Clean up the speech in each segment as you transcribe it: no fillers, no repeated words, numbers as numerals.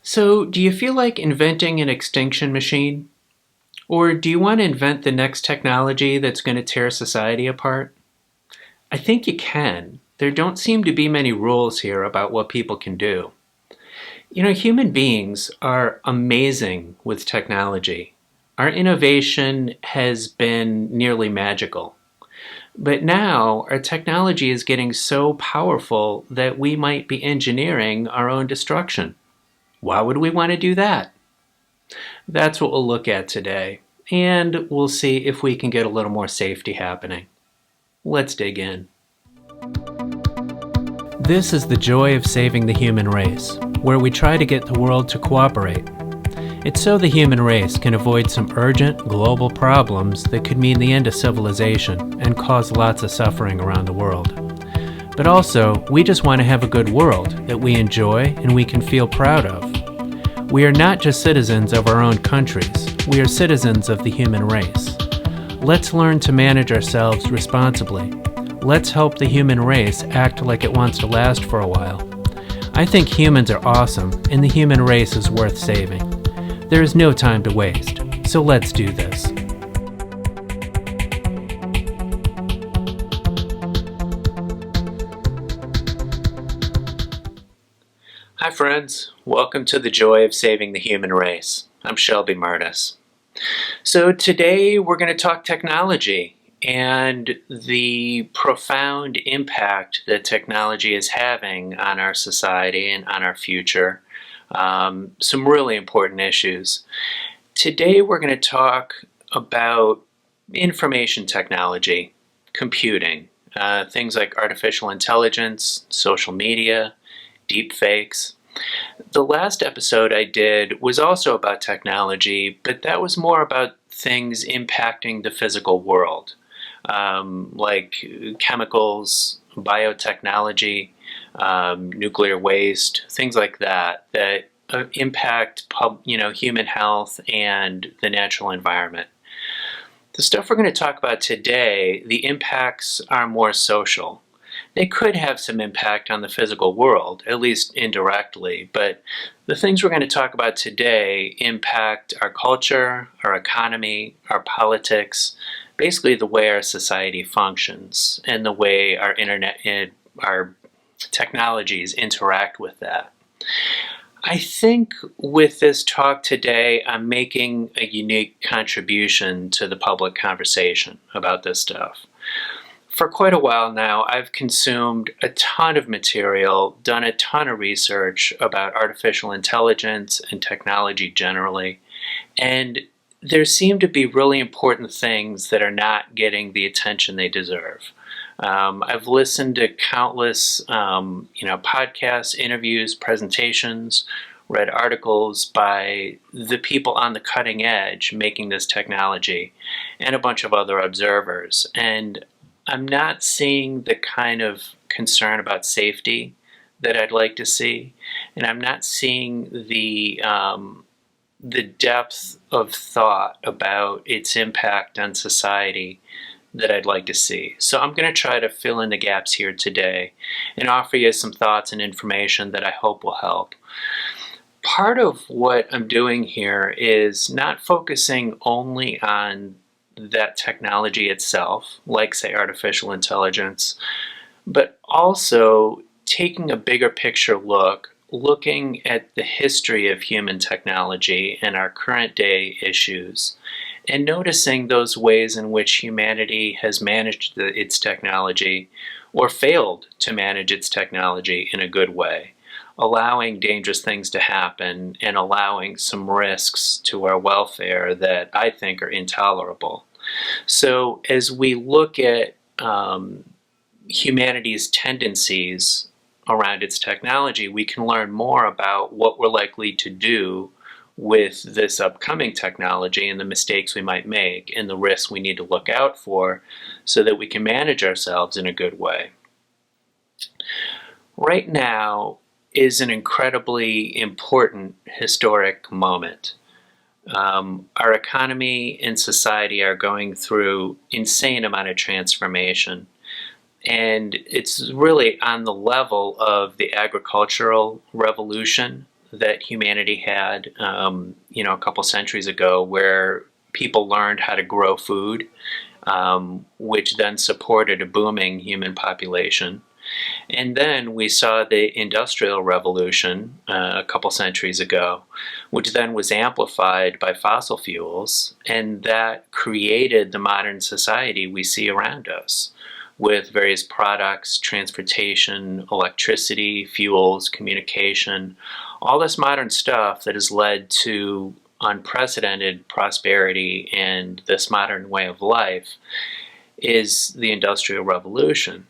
So, do you feel like inventing an extinction machine? Or do you want to invent the next technology that's going to tear society apart? I think you can. There don't seem to be many rules here about what people can do. Human beings are amazing with technology. Our innovation has been nearly magical. But now, our technology is getting so powerful that we might be engineering our own destruction. Why would we want to do that? That's what we'll look at today, and we'll see if we can get a little more safety happening. Let's dig in. This is the joy of saving the human race, where we try to get the world to cooperate. It's so the human race can avoid some urgent global problems that could mean the end of civilization and cause lots of suffering around the world. But also, we just want to have a good world that we enjoy and we can feel proud of. We are not just citizens of our own countries, we are citizens of the human race. Let's learn to manage ourselves responsibly. Let's help the human race act like it wants to last for a while. I think humans are awesome, and the human race is worth saving. There is no time to waste, so let's do this. Hi friends, welcome to the joy of saving the human race. I'm Shelby Martis. So today we're going to talk technology and the profound impact that technology is having on our society and on our future. Some really important issues. Today we're going to talk about information technology, computing, things like artificial intelligence, social media, deepfakes. The last episode I did was also about technology, but that was more about things impacting the physical world, like chemicals, biotechnology, nuclear waste, things like that impact human health and the natural environment. The stuff we're going to talk about today, the impacts are more social. They could have some impact on the physical world, at least indirectly, but the things we're going to talk about today impact our culture, our economy, our politics, basically the way our society functions and the way our internet and our technologies interact with that. I think with this talk today, I'm making a unique contribution to the public conversation about this stuff. For quite a while now, I've consumed a ton of material, done a ton of research about artificial intelligence and technology generally, and there seem to be really important things that are not getting the attention they deserve. I've listened to countless podcasts, interviews, presentations, read articles by the people on the cutting edge making this technology, and a bunch of other observers. And I'm not seeing the kind of concern about safety that I'd like to see, and I'm not seeing the depth of thought about its impact on society that I'd like to see. So I'm going to try to fill in the gaps here today and offer you some thoughts and information that I hope will help. Part of what I'm doing here is not focusing only on that technology itself, like say artificial intelligence, but also taking a bigger picture look, looking at the history of human technology and our current day issues, and noticing those ways in which humanity has managed its technology or failed to manage its technology in a good way, allowing dangerous things to happen and allowing some risks to our welfare that I think are intolerable. So as we look at humanity's tendencies around its technology, we can learn more about what we're likely to do with this upcoming technology and the mistakes we might make and the risks we need to look out for so that we can manage ourselves in a good way. Right now is an incredibly important historic moment. Our economy and society are going through insane amount of transformation, and it's really on the level of the agricultural revolution that humanity had, a couple centuries ago, where people learned how to grow food, which then supported a booming human population. And then we saw the Industrial Revolution a couple centuries ago, which then was amplified by fossil fuels, and that created the modern society we see around us, with various products, transportation, electricity, fuels, communication, all this modern stuff that has led to unprecedented prosperity and this modern way of life is the Industrial Revolution.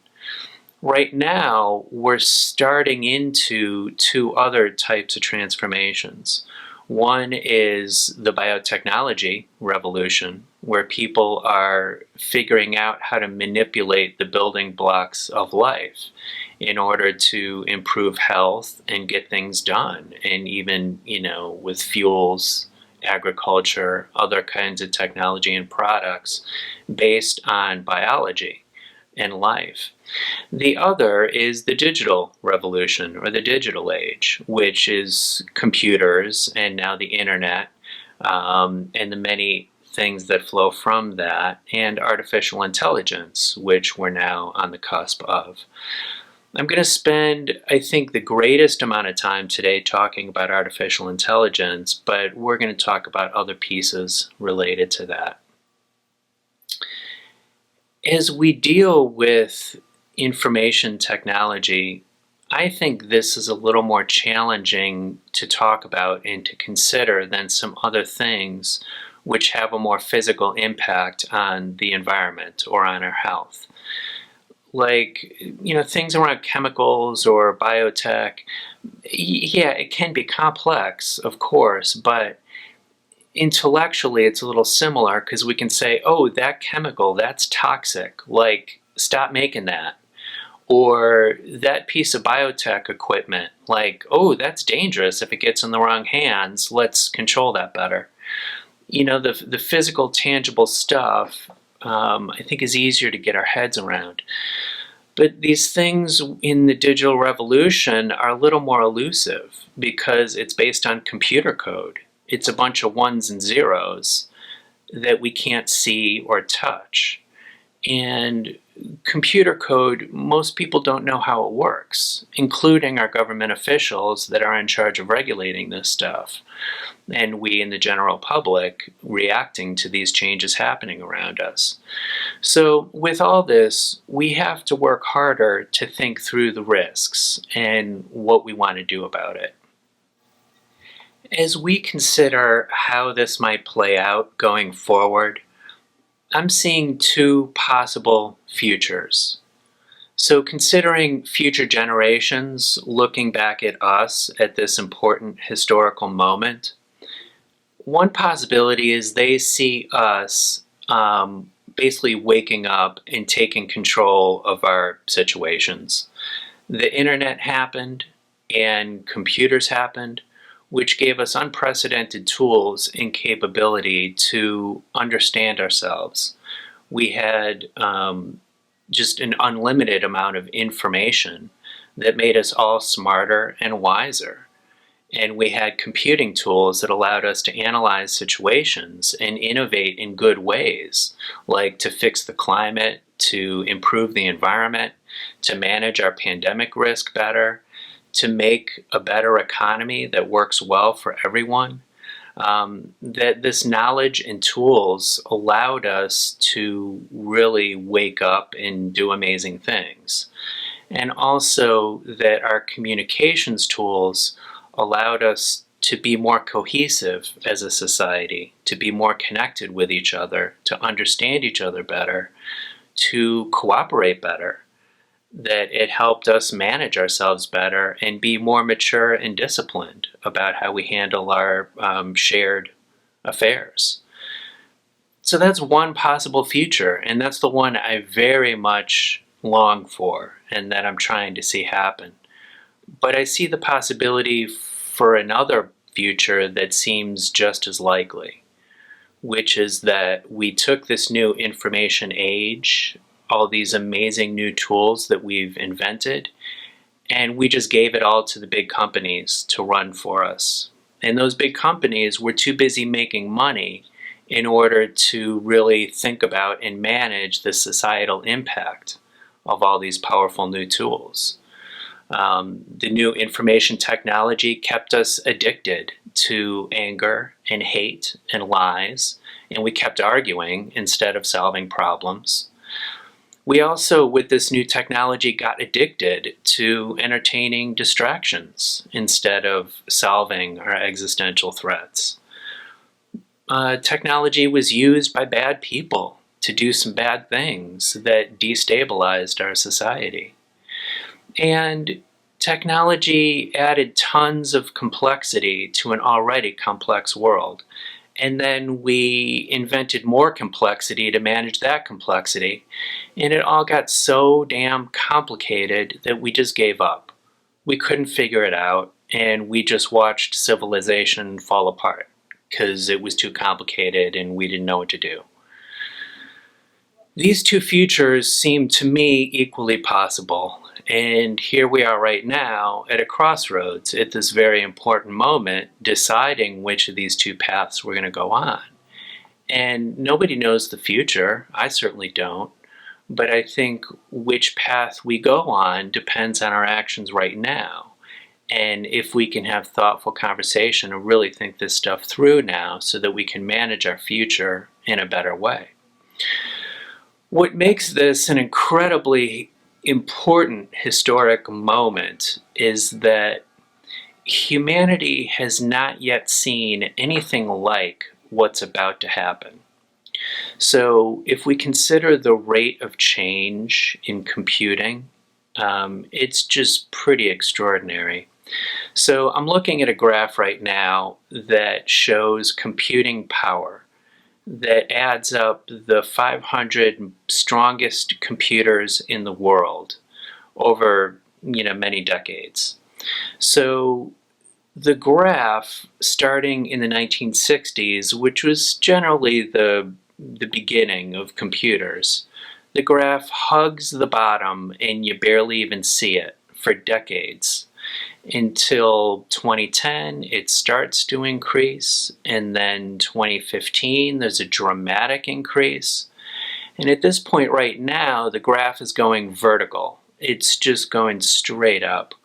Right now, we're starting into two other types of transformations. One is the biotechnology revolution, where people are figuring out how to manipulate the building blocks of life in order to improve health and get things done. And even, with fuels, agriculture, other kinds of technology and products based on biology and life. The other is the digital revolution, or the digital age, which is computers and now the internet, and the many things that flow from that, and artificial intelligence, which we're now on the cusp of. I'm going to spend, I think, the greatest amount of time today talking about artificial intelligence, but we're going to talk about other pieces related to that. As we deal with information technology, I think this is a little more challenging to talk about and to consider than some other things which have a more physical impact on the environment or on our health. Like, things around chemicals or biotech, yeah, it can be complex, of course, but intellectually it's a little similar, because we can say, oh, that chemical, that's toxic, like, stop making that. Or that piece of biotech equipment, like, oh, that's dangerous if it gets in the wrong hands, let's control that better. The physical, tangible stuff, I think, is easier to get our heads around. But these things in the digital revolution are a little more elusive, because it's based on computer code. It's a bunch of ones and zeros that we can't see or touch. And computer code, most people don't know how it works, including our government officials that are in charge of regulating this stuff, and we in the general public reacting to these changes happening around us. So with all this, we have to work harder to think through the risks and what we want to do about it. As we consider how this might play out going forward, I'm seeing two possible futures. So considering future generations looking back at us at this important historical moment, one possibility is they see us basically waking up and taking control of our situations. The internet happened and computers happened, which gave us unprecedented tools and capability to understand ourselves. We had just an unlimited amount of information that made us all smarter and wiser. And we had computing tools that allowed us to analyze situations and innovate in good ways, like to fix the climate, to improve the environment, to manage our pandemic risk better, to make a better economy that works well for everyone. That this knowledge and tools allowed us to really wake up and do amazing things. And also that our communications tools allowed us to be more cohesive as a society, to be more connected with each other, to understand each other better, to cooperate better. That it helped us manage ourselves better and be more mature and disciplined about how we handle our shared affairs. So that's one possible future, and that's the one I very much long for and that I'm trying to see happen. But I see the possibility for another future that seems just as likely, which is that we took this new information age, all these amazing new tools that we've invented, and we just gave it all to the big companies to run for us. And those big companies were too busy making money in order to really think about and manage the societal impact of all these powerful new tools. The new information technology kept us addicted to anger and hate and lies, and we kept arguing instead of solving problems. We also, with this new technology, got addicted to entertaining distractions instead of solving our existential threats. Technology was used by bad people to do some bad things that destabilized our society. And technology added tons of complexity to an already complex world. And then we invented more complexity to manage that complexity. And it all got so damn complicated that we just gave up. We couldn't figure it out, and we just watched civilization fall apart because it was too complicated and we didn't know what to do. These two futures seem to me equally possible, and here we are right now at a crossroads at this very important moment, deciding which of these two paths we're going to go on. And nobody knows the future. I certainly don't. But I think which path we go on depends on our actions right now. And if we can have thoughtful conversation and really think this stuff through now so that we can manage our future in a better way. What makes this an incredibly important historic moment is that humanity has not yet seen anything like what's about to happen. So if we consider the rate of change in computing, it's just pretty extraordinary. So I'm looking at a graph right now that shows computing power that adds up the 500 strongest computers in the world over many decades. So the graph starting in the 1960s, which was generally the beginning of computers, the graph hugs the bottom and you barely even see it for decades. Until 2010, it starts to increase, and then 2015, there's a dramatic increase. And at this point right now, the graph is going vertical. It's just going straight up.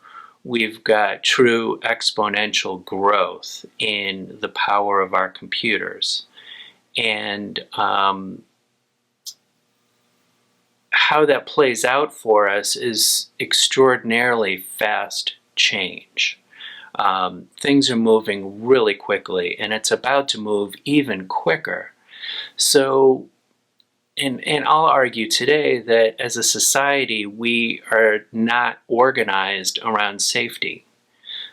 We've got true exponential growth in the power of our computers. And how that plays out for us is extraordinarily fast change. Things are moving really quickly, and it's about to move even quicker. So, and I'll argue today that as a society, we are not organized around safety.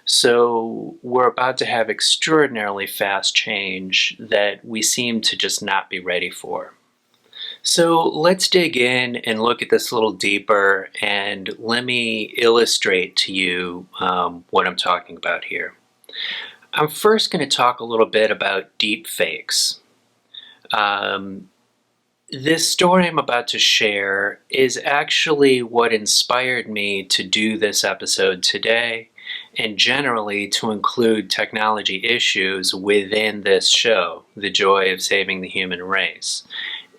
So we're about to have extraordinarily fast change that we seem to just not be ready for. So let's dig in and look at this a little deeper, and let me illustrate to you what I'm talking about here. I'm first going to talk a little bit about deepfakes. This story I'm about to share is actually what inspired me to do this episode today, and generally to include technology issues within this show, The Joy of Saving the Human Race.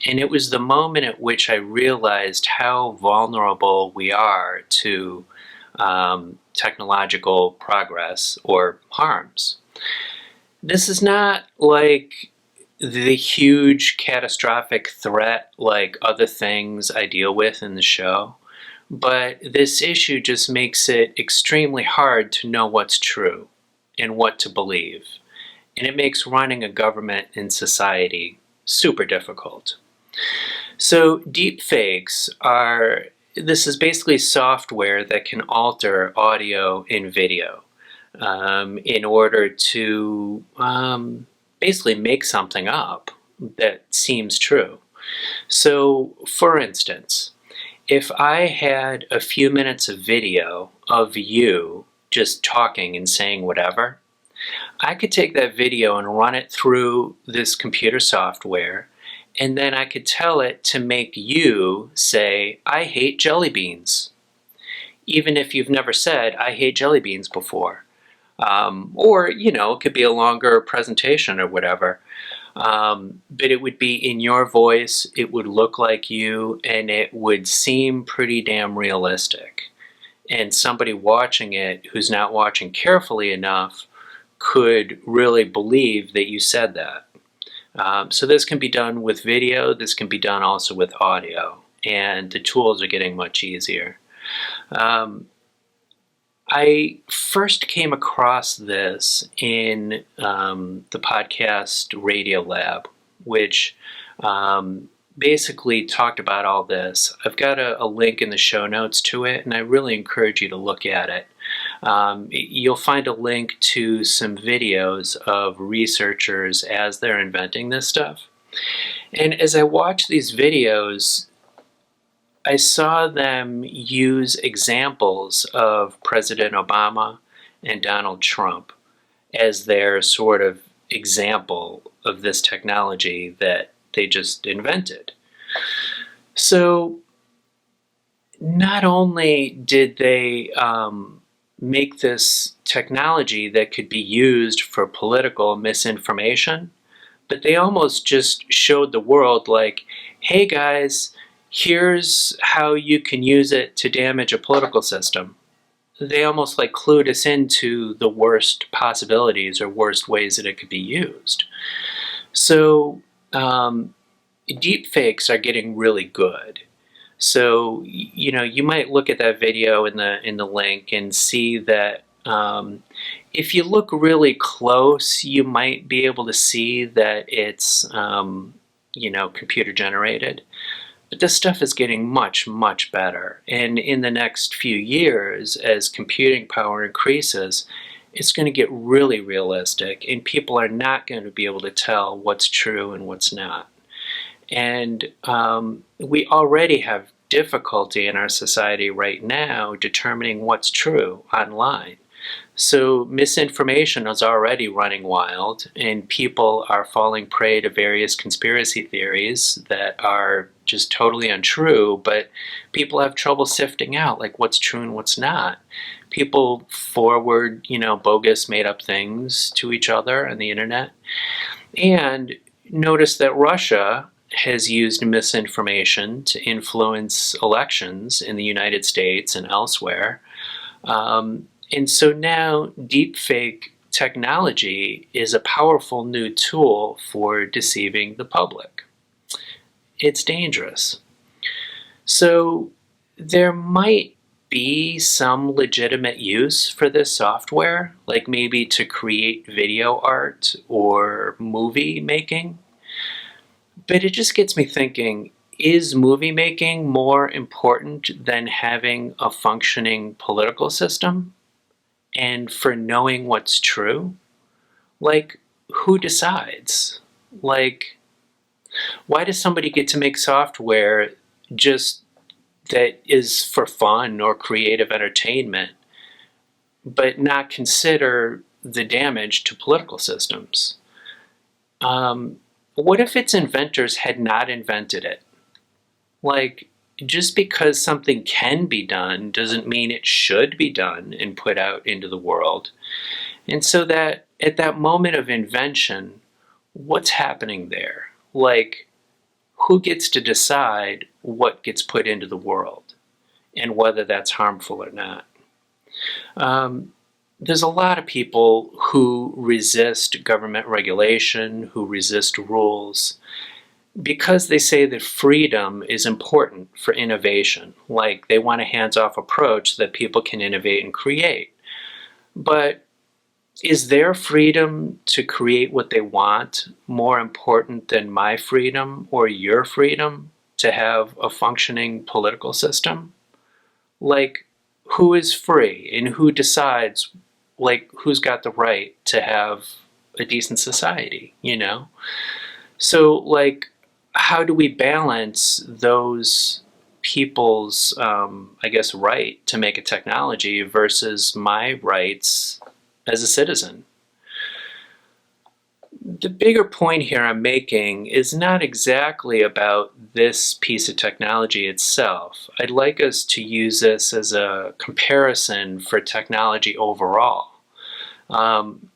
And it was the moment at which I realized how vulnerable we are to technological progress or harms. This is not like the huge catastrophic threat like other things I deal with in the show, but this issue just makes it extremely hard to know what's true and what to believe. And it makes running a government and society super difficult. So deepfakes this is basically software that can alter audio and video in order to basically make something up that seems true. So for instance, if I had a few minutes of video of you just talking and saying whatever, I could take that video and run it through this computer software, and then I could tell it to make you say, "I hate jelly beans." even if you've never said, I hate jelly beans before. Or, it could be a longer presentation or whatever. But it would be in your voice, it would look like you, and it would seem pretty damn realistic. And somebody watching it who's not watching carefully enough could really believe that you said that. So this can be done with video, this can be done also with audio, and the tools are getting much easier. I first came across this in the podcast Radio Lab, which basically talked about all this. I've got a link in the show notes to it, and I really encourage you to look at it. You'll find a link to some videos of researchers as they're inventing this stuff. And as I watched these videos, I saw them use examples of President Obama and Donald Trump as their sort of example of this technology that they just invented. So not only did they make this technology that could be used for political misinformation, but they almost just showed the world like, hey guys, here's how you can use it to damage a political system. They almost like clued us into the worst possibilities or worst ways that it could be used. So deepfakes are getting really good. So, you might look at that video in the link and see that if you look really close, you might be able to see that it's, computer generated. But this stuff is getting much, much better. And in the next few years, as computing power increases, it's going to get really realistic, and people are not going to be able to tell what's true and what's not. And we already have difficulty in our society right now determining what's true online. So misinformation is already running wild, and people are falling prey to various conspiracy theories that are just totally untrue, but people have trouble sifting out like what's true and what's not. People forward, bogus made-up things to each other on the internet. And notice that Russia has used misinformation to influence elections in the United States and elsewhere. And so now deepfake technology is a powerful new tool for deceiving the public. It's dangerous. So there might be some legitimate use for this software, like maybe to create video art or movie making. But it just gets me thinking, is movie making more important than having a functioning political system? And for knowing what's true? Like, who decides? Like, why does somebody get to make software just that is for fun or creative entertainment, but not consider the damage to political systems? What if its inventors had not invented it? Like, just because something can be done doesn't mean it should be done and put out into the world. And so that at that moment of invention, what's happening there? Like, who gets to decide what gets put into the world and whether that's harmful or not? There's a lot of people who resist government regulation, who resist rules, because they say that freedom is important for innovation. Like, they want a hands-off approach so that people can innovate and create. But is their freedom to create what they want more important than my freedom or your freedom to have a functioning political system? Like, who is free and who decides, like, who's got the right to have a decent society, So, like, how do we balance those people's, right to make a technology versus my rights as a citizen? The bigger point here I'm making is not exactly about this piece of technology itself. I'd like us to use this as a comparison for technology overall. Um,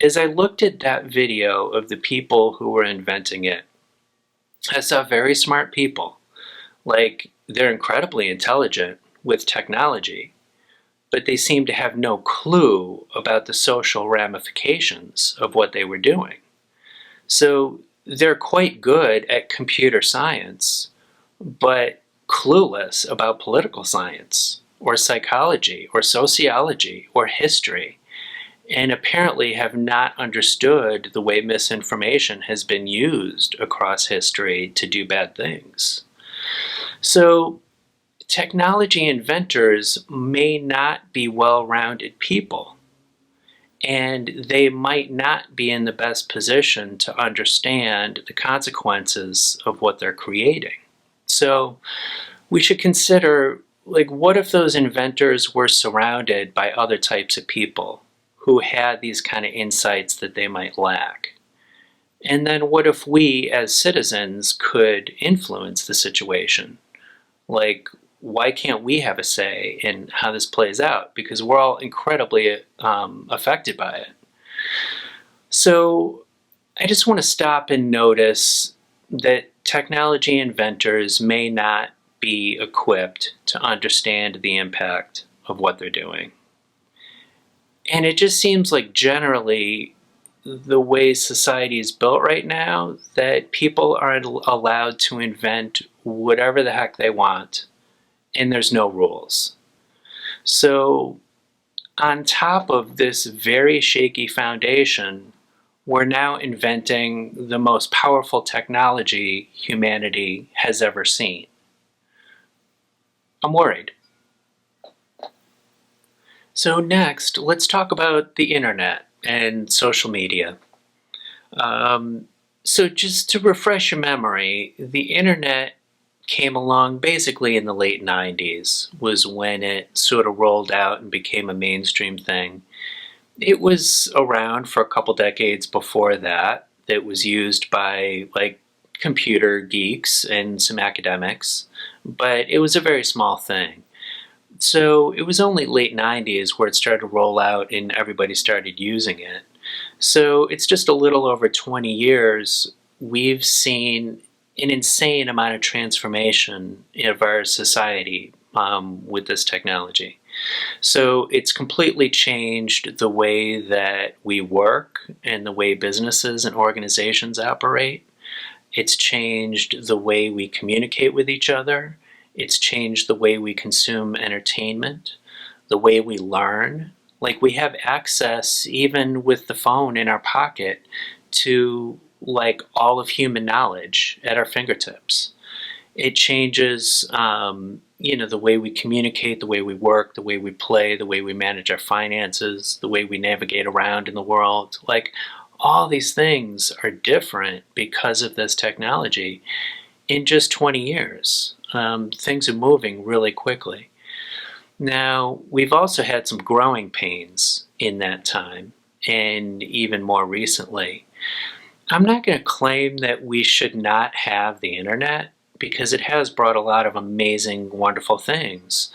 as I looked at that video of the people who were inventing it, I saw very smart people. Like, they're incredibly intelligent with technology, but they seem to have no clue about the social ramifications of what they were doing. So they're quite good at computer science, but clueless about political science, or psychology, or sociology, or history, and apparently have not understood the way misinformation has been used across history to do bad things. So technology inventors may not be well-rounded people, and they might not be in the best position to understand the consequences of what they're creating. So we should consider, like, what if those inventors were surrounded by other types of people who had these kind of insights that they might lack? And then what if we as citizens could influence the situation? Like, why can't we have a say in how this plays out? Because we're all incredibly affected by it. So I just want to stop and notice that technology inventors may not be equipped to understand the impact of what they're doing. And it just seems like generally the way society is built right now, that people are allowed to invent whatever the heck they want, and there's no rules. So on top of this very shaky foundation, we're now inventing the most powerful technology humanity has ever seen. I'm worried. So next, let's talk about the internet and social media. So just to refresh your memory, the internet came along basically in the late 90s, was when it sort of rolled out and became a mainstream thing. It was around for a couple decades before that. It was used by like computer geeks and some academics, but it was a very small thing. So it was only late 90s where it started to roll out and everybody started using it. So it's just a little over 20 years, we've seen an insane amount of transformation of our society with this technology. So it's completely changed the way that we work and the way businesses and organizations operate. It's changed the way we communicate with each other. It's changed the way we consume entertainment, the way we learn. Like, we have access, even with the phone in our pocket, to like all of human knowledge at our fingertips. It changes, the way we communicate, the way we work, the way we play, the way we manage our finances, the way we navigate around in the world. Like, all these things are different because of this technology in just 20 years. Things are moving really quickly. Now, we've also had some growing pains in that time, and even more recently. I'm not going to claim that we should not have the internet, because it has brought a lot of amazing, wonderful things.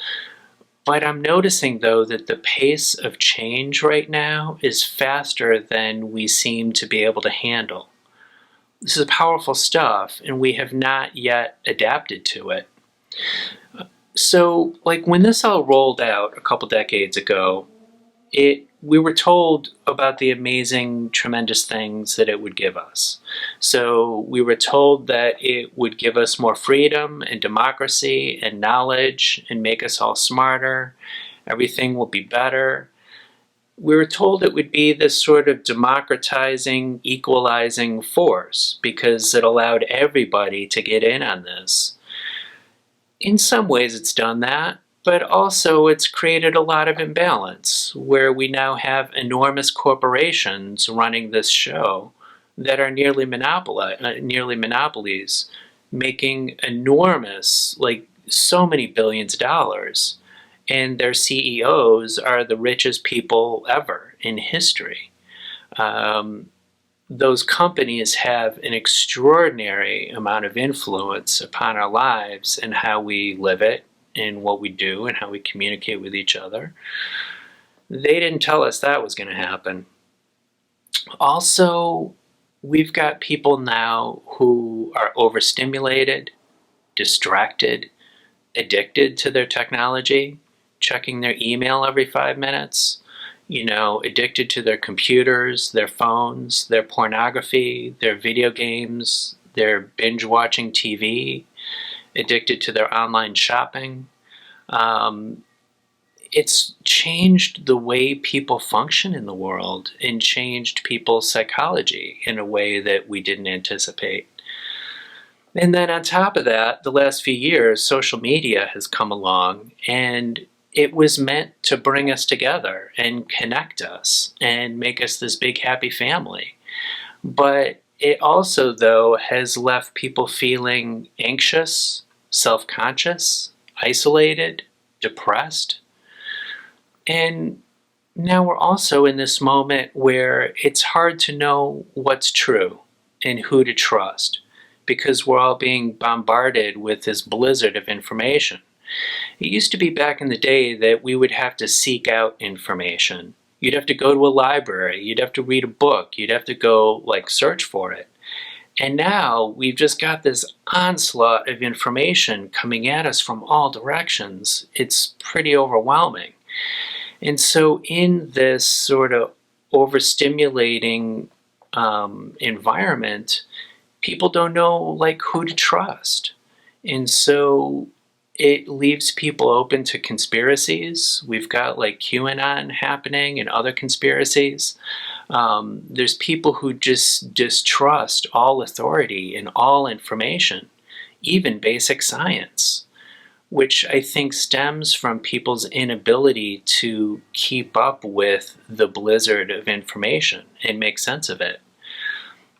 But I'm noticing, though, that the pace of change right now is faster than we seem to be able to handle. This is powerful stuff, and we have not yet adapted to it. So, like, when this all rolled out a couple decades ago, we were told about the amazing, tremendous things that it would give us. So we were told that it would give us more freedom and democracy and knowledge and make us all smarter. Everything will be better. We were told it would be this sort of democratizing, equalizing force because it allowed everybody to get in on this. In some ways it's done that, but also it's created a lot of imbalance where we now have enormous corporations running this show that are nearly monopolies, making enormous, like so many billions of dollars, and their CEOs are the richest people ever in history. those companies have an extraordinary amount of influence upon our lives and how we live it and what we do and how we communicate with each other. They didn't tell us that was going to happen. Also, we've got people now who are overstimulated, distracted, addicted to their technology, checking their email every 5 minutes, addicted to their computers, their phones, their pornography, their video games, their binge watching TV, addicted to their online shopping. It's changed the way people function in the world and changed people's psychology in a way that we didn't anticipate. And then on top of that, the last few years, social media has come along, and it was meant to bring us together and connect us and make us this big happy family. But it also, though, has left people feeling anxious, self-conscious, isolated, depressed. And now we're also in this moment where it's hard to know what's true and who to trust, because we're all being bombarded with this blizzard of information. It used to be back in the day that we would have to seek out information. You'd have to go to a library, you'd have to read a book, you'd have to go search for it. And now we've just got this onslaught of information coming at us from all directions. It's pretty overwhelming. And so in this sort of overstimulating environment, people don't know who to trust. And so it leaves people open to conspiracies. We've got QAnon happening and other conspiracies. There's people who just distrust all authority and all information, even basic science, which I think stems from people's inability to keep up with the blizzard of information and make sense of it.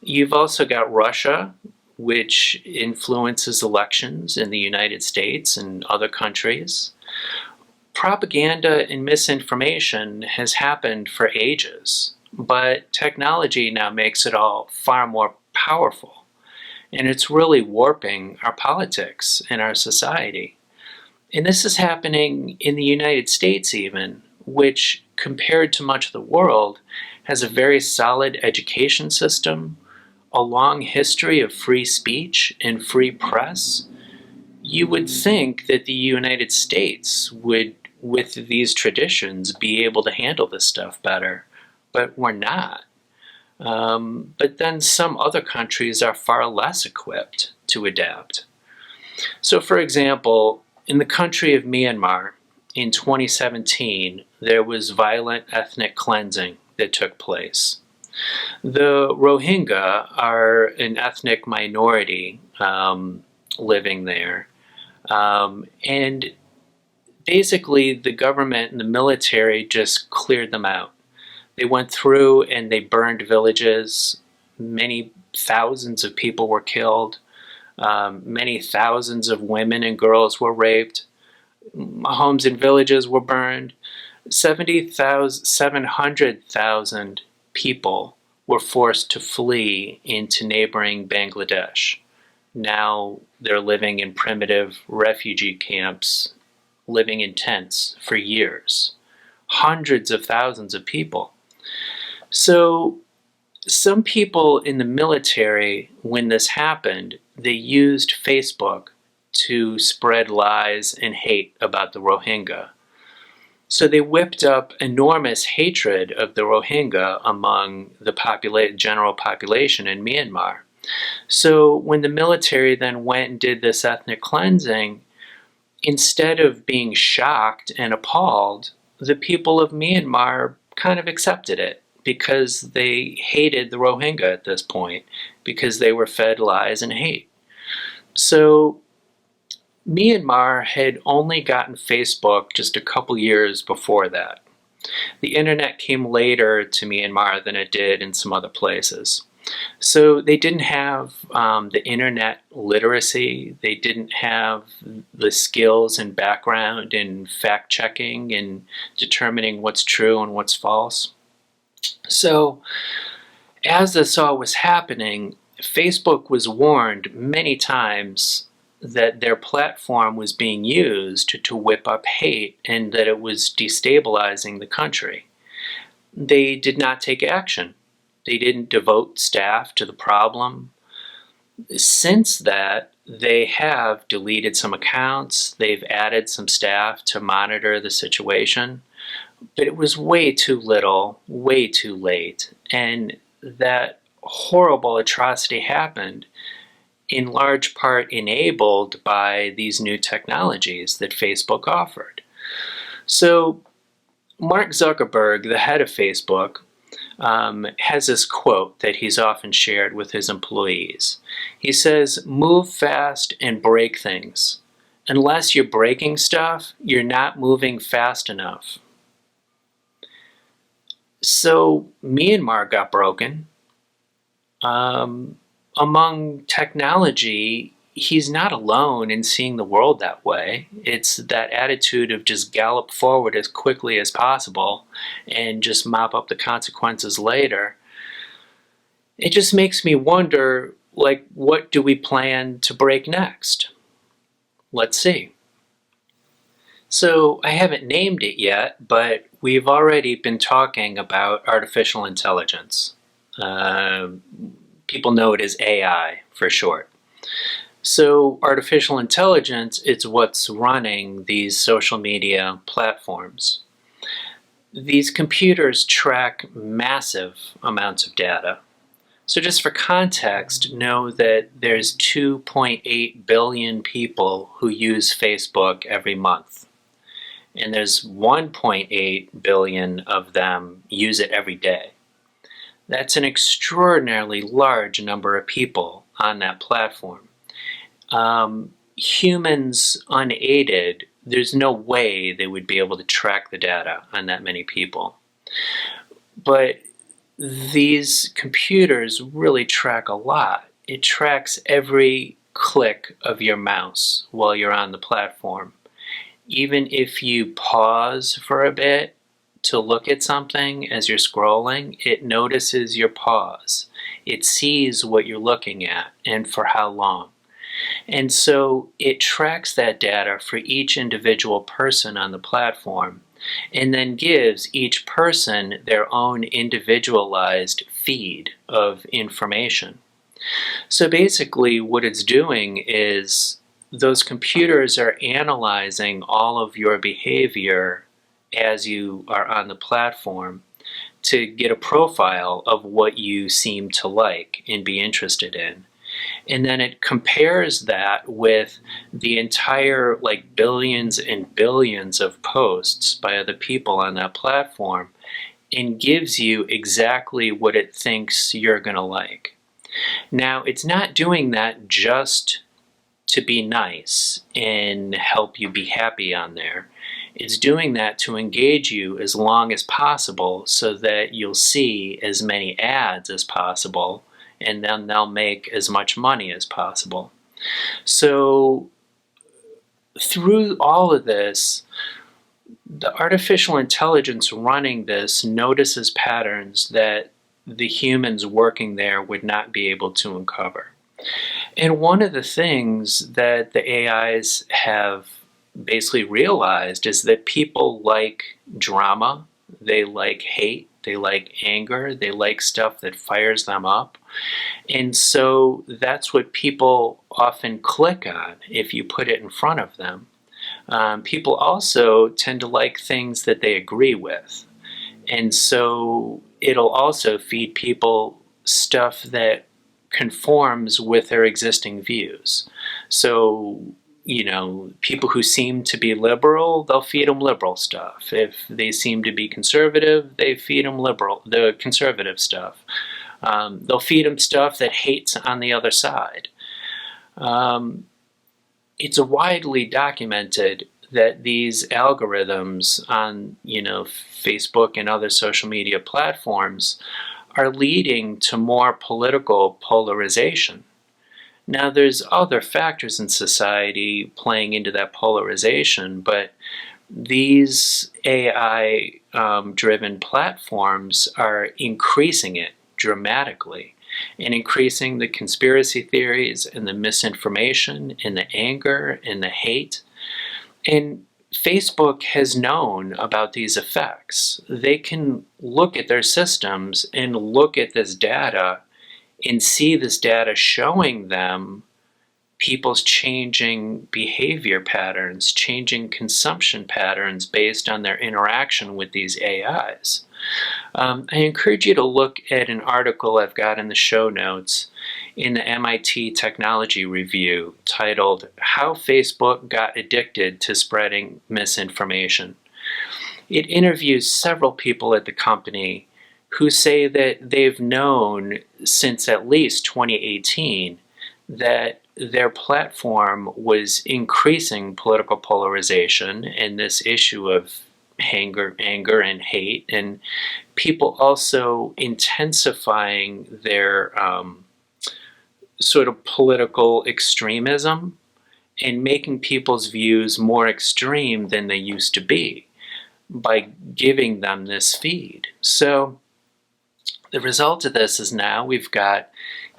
You've also got Russia, which influences elections in the United States and other countries. Propaganda and misinformation has happened for ages, but technology now makes it all far more powerful, and it's really warping our politics and our society. And this is happening in the United States even, which, compared to much of the world, has a very solid education system, a long history of free speech and free press. You would think that the United States would, with these traditions, be able to handle this stuff better, but we're not. But then some other countries are far less equipped to adapt. So, for example, in the country of Myanmar, in 2017, there was violent ethnic cleansing that took place. The Rohingya are an ethnic minority living there. And basically, the government and the military just cleared them out. They went through and they burned villages. Many thousands of people were killed. Many thousands of women and girls were raped. Homes and villages were burned. 700,000 people were forced to flee into neighboring Bangladesh. Now they're living in primitive refugee camps, living in tents for years. Hundreds of thousands of people. So some people in the military, when this happened, they used Facebook to spread lies and hate about the Rohingya. So they whipped up enormous hatred of the Rohingya among the general population in Myanmar. So when the military then went and did this ethnic cleansing, instead of being shocked and appalled, the people of Myanmar kind of accepted it because they hated the Rohingya at this point, because they were fed lies and hate. So Myanmar had only gotten Facebook just a couple years before that. The internet came later to Myanmar than it did in some other places. So they didn't have the internet literacy. They didn't have the skills and background in fact-checking and determining what's true and what's false. So As this all was happening, Facebook was warned many times that their platform was being used to whip up hate and that it was destabilizing the country. They did not take action. They didn't devote staff to the problem. Since that, they have deleted some accounts, they've added some staff to monitor the situation, but it was way too little, way too late, and that horrible atrocity happened in large part enabled by these new technologies that Facebook offered. So Mark Zuckerberg, the head of Facebook, has this quote that he's often shared with his employees. He says, "Move fast and break things. Unless you're breaking stuff, you're not moving fast enough." So Myanmar got broken. Among technology, he's not alone in seeing the world that way. It's that attitude of just gallop forward as quickly as possible and just mop up the consequences later. It just makes me wonder, like, what do we plan to break next? Let's see. So I haven't named it yet, but we've already been talking about artificial intelligence. People know it as AI for short. So artificial intelligence is what's running these social media platforms. These computers track massive amounts of data. So just for context, know that there's 2.8 billion people who use Facebook every month. And there's 1.8 billion of them use it every day. That's an extraordinarily large number of people on that platform. Humans unaided, there's no way they would be able to track the data on that many people. But these computers really track a lot. It tracks every click of your mouse while you're on the platform. Even if you pause for a bit to look at something as you're scrolling, it notices your pause. It sees what you're looking at and for how long. And so it tracks that data for each individual person on the platform and then gives each person their own individualized feed of information. So basically what it's doing is those computers are analyzing all of your behavior as you are on the platform to get a profile of what you seem to like and be interested in. And then it compares that with the entire billions and billions of posts by other people on that platform and gives you exactly what it thinks you're going to like. Now, it's not doing that just to be nice and help you be happy on there. It's doing that to engage you as long as possible so that you'll see as many ads as possible and then they'll make as much money as possible. So through all of this, the artificial intelligence running this notices patterns that the humans working there would not be able to uncover. And one of the things that the AIs have basically realized is that people like drama, they like hate, they like anger, they like stuff that fires them up. And so that's what people often click on if you put it in front of them. People also tend to like things that they agree with. And so it'll also feed people stuff that conforms with their existing views. So, people who seem to be liberal, they'll feed them liberal stuff. If they seem to be conservative, they feed them the conservative stuff. They'll feed them stuff that hates on the other side. It's widely documented that these algorithms on, Facebook and other social media platforms are leading to more political polarization. Now, there's other factors in society playing into that polarization, but these AI-driven platforms are increasing it dramatically and increasing the conspiracy theories and the misinformation and the anger and the hate. And Facebook has known about these effects. They can look at their systems and look at this data and see this data showing them people's changing behavior patterns, changing consumption patterns based on their interaction with these AIs. I encourage you to look at an article I've got in the show notes in the MIT Technology Review titled "How Facebook Got Addicted to Spreading Misinformation." It interviews several people at the company who say that they've known since at least 2018 that their platform was increasing political polarization and this issue of anger and hate, and people also intensifying their sort of political extremism and making people's views more extreme than they used to be by giving them this feed. So the result of this is now we've got,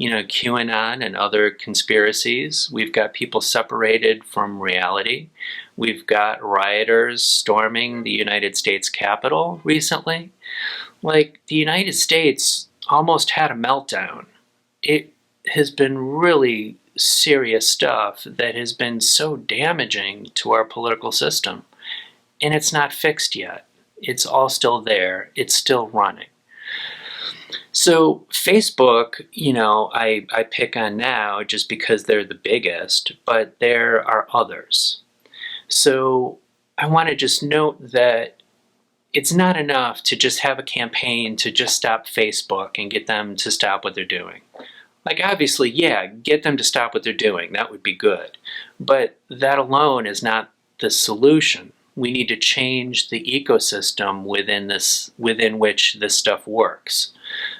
QAnon and other conspiracies. We've got people separated from reality. We've got rioters storming the United States Capitol recently. Like, the United States almost had a meltdown. It has been really serious stuff that has been so damaging to our political system. And it's not fixed yet. It's all still there. It's still running. So Facebook, I pick on now just because they're the biggest, but there are others. So I want to just note that it's not enough to just have a campaign to just stop Facebook and get them to stop what they're doing. Like, obviously, yeah, get them to stop what they're doing. That would be good. But that alone is not the solution. We need to change the ecosystem within which this stuff works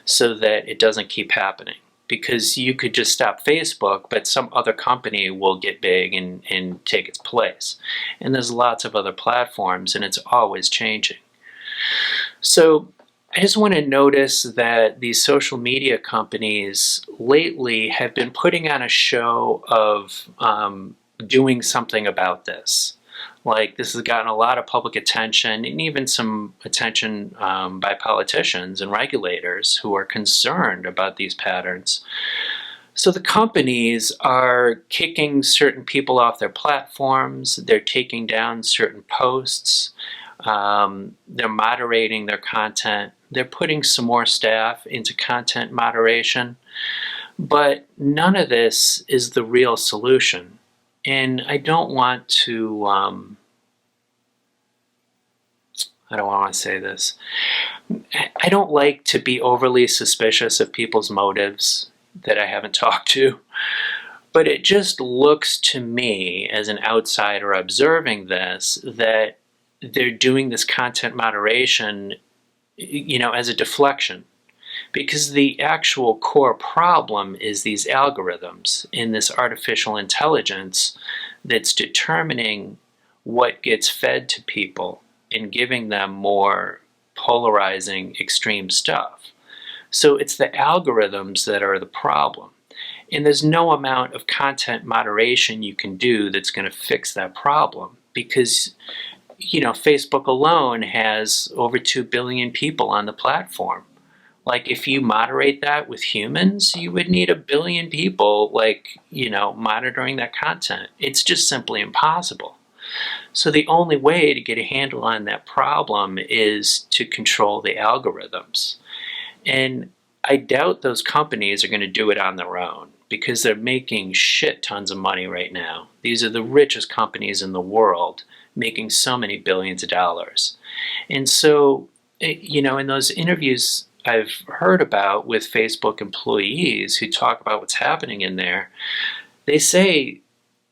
so that it doesn't keep happening. Because you could just stop Facebook, but some other company will get big and take its place. And there's lots of other platforms, and it's always changing. So I just want to notice that these social media companies lately have been putting on a show of doing something about this. Like, this has gotten a lot of public attention and even some attention by politicians and regulators who are concerned about these patterns. So the companies are kicking certain people off their platforms. They're taking down certain posts. They're moderating their content. They're putting some more staff into content moderation. But none of this is the real solution. And I don't want to, I don't want to say this. I don't like to be overly suspicious of people's motives that I haven't talked to. But it just looks to me, as an outsider observing this, that they're doing this content moderation, as a deflection. Because the actual core problem is these algorithms and this artificial intelligence that's determining what gets fed to people and giving them more polarizing, extreme stuff. So it's the algorithms that are the problem. And there's no amount of content moderation you can do that's going to fix that problem, because Facebook alone has over 2 billion people on the platform. Like, if you moderate that with humans, you would need 1 billion people, monitoring that content. It's just simply impossible. So the only way to get a handle on that problem is to control the algorithms. And I doubt those companies are going to do it on their own, because they're making shit tons of money right now. These are the richest companies in the world, making so many billions of dollars. And so, in those interviews I've heard about with Facebook employees who talk about what's happening in there, they say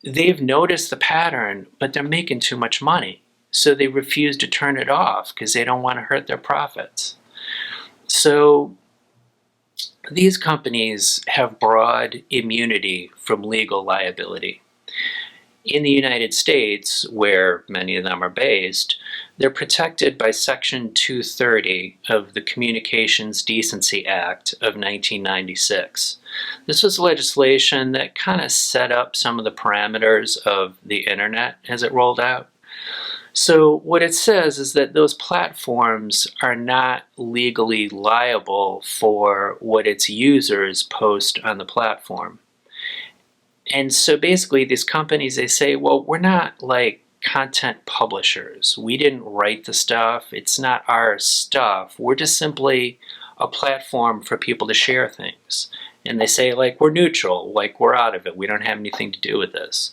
they've noticed the pattern, but they're making too much money. So they refuse to turn it off because they don't want to hurt their profits. So these companies have broad immunity from legal liability. In the United States, where many of them are based, They're protected by Section 230 of the Communications Decency Act of 1996. This was legislation that kind of set up some of the parameters of the internet as it rolled out. So what it says is that those platforms are not legally liable for what its users post on the platform. And so basically these companies, they say, well, we're not like content publishers. We didn't write the stuff. It's not our stuff. We're just simply a platform for people to share things. And they say, like, we're neutral, like we're out of it. We don't have anything to do with this.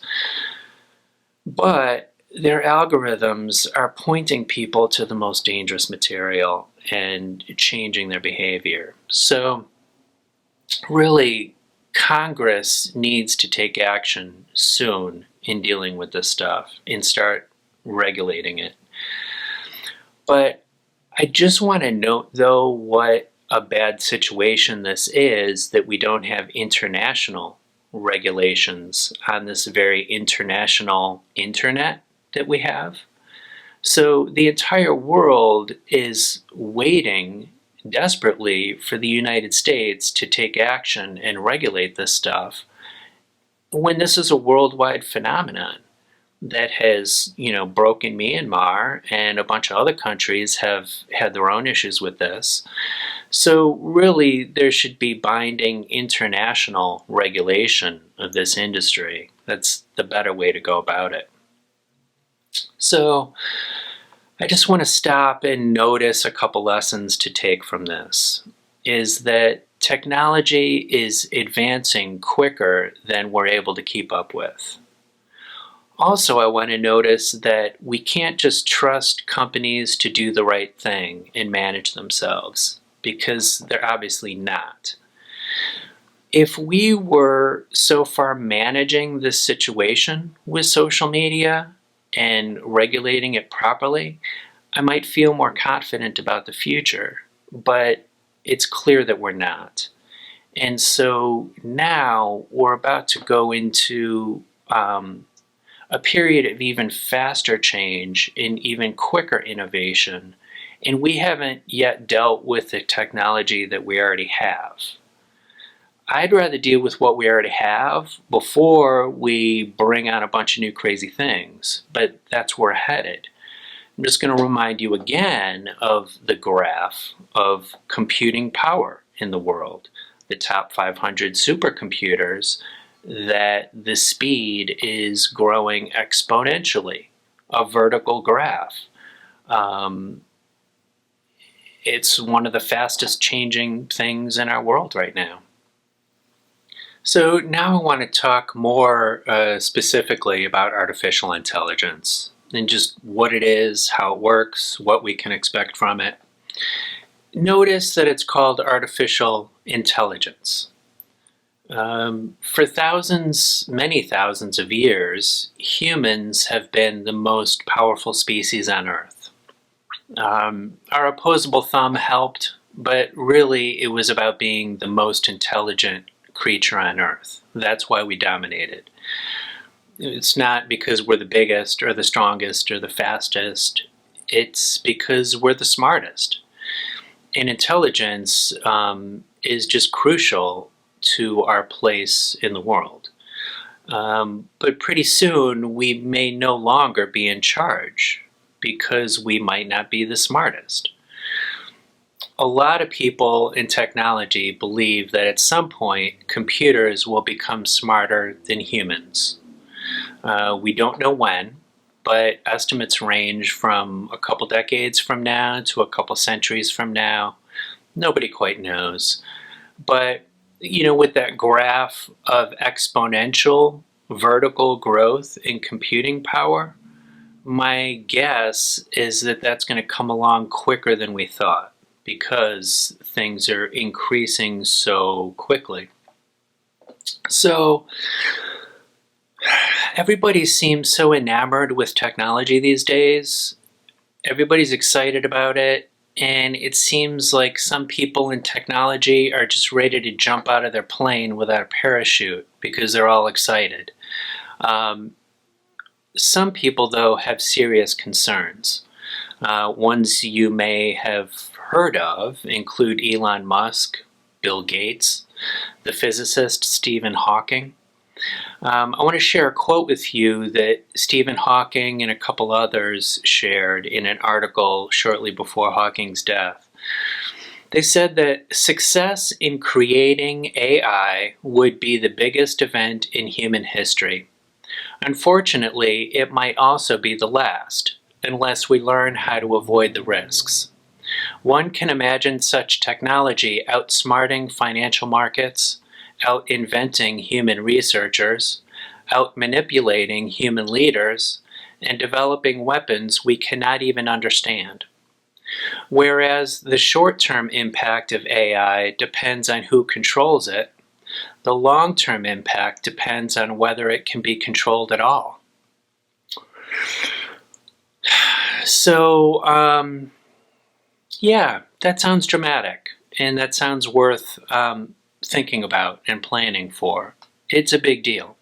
But their algorithms are pointing people to the most dangerous material and changing their behavior. So really, Congress needs to take action soon in dealing with this stuff and start regulating it. But I just want to note, though, what a bad situation this is, that we don't have international regulations on this very international internet that we have. So the entire world is waiting desperately for the United States to take action and regulate this stuff, when this is a worldwide phenomenon that has, broken Myanmar, and a bunch of other countries have had their own issues with this. So really, there should be binding international regulation of this industry. That's the better way to go about it. So I just want to stop and notice a couple lessons to take from this. Is that technology is advancing quicker than we're able to keep up with. Also, I want to notice that we can't just trust companies to do the right thing and manage themselves, because they're obviously not. If we were so far managing this situation with social media and regulating it properly, I might feel more confident about the future, but it's clear that we're not. And so now we're about to go into a period of even faster change and even quicker innovation, and we haven't yet dealt with the technology that we already have. I'd rather deal with what we already have before we bring on a bunch of new crazy things, but that's where we're headed. I'm just going to remind you again of the graph of computing power in the world. The top 500 supercomputers, that the speed is growing exponentially, a vertical graph. It's one of the fastest changing things in our world right now. So now I want to talk more specifically about artificial intelligence and just what it is, how it works, what we can expect from it. Notice that it's called artificial intelligence. For thousands, many thousands of years, humans have been the most powerful species on Earth. Our opposable thumb helped, but really it was about being the most intelligent creature on Earth. That's why we dominated. It's not because we're the biggest or the strongest or the fastest. It's because we're the smartest. And intelligence is just crucial to our place in the world. But pretty soon we may no longer be in charge because we might not be the smartest. A lot of people in technology believe that at some point computers will become smarter than humans. We don't know when, but estimates range from a couple decades from now to a couple centuries from now. Nobody quite knows. But, with that graph of exponential vertical growth in computing power, my guess is that that's going to come along quicker than we thought, because things are increasing so quickly. So everybody seems so enamored with technology these days. Everybody's excited about it, and it seems like some people in technology are just ready to jump out of their plane without a parachute because they're all excited. Some people, though, have serious concerns. Ones you may have heard of include Elon Musk, Bill Gates, the physicist Stephen Hawking. I want to share a quote with you that Stephen Hawking and a couple others shared in an article shortly before Hawking's death. They said that success in creating AI would be the biggest event in human history. Unfortunately, it might also be the last, unless we learn how to avoid the risks. One can imagine such technology outsmarting financial markets, out-inventing human researchers, out-manipulating human leaders, and developing weapons we cannot even understand. Whereas the short-term impact of AI depends on who controls it, the long-term impact depends on whether it can be controlled at all. So, yeah, that sounds dramatic, and that sounds worth thinking about and planning for. It's a big deal.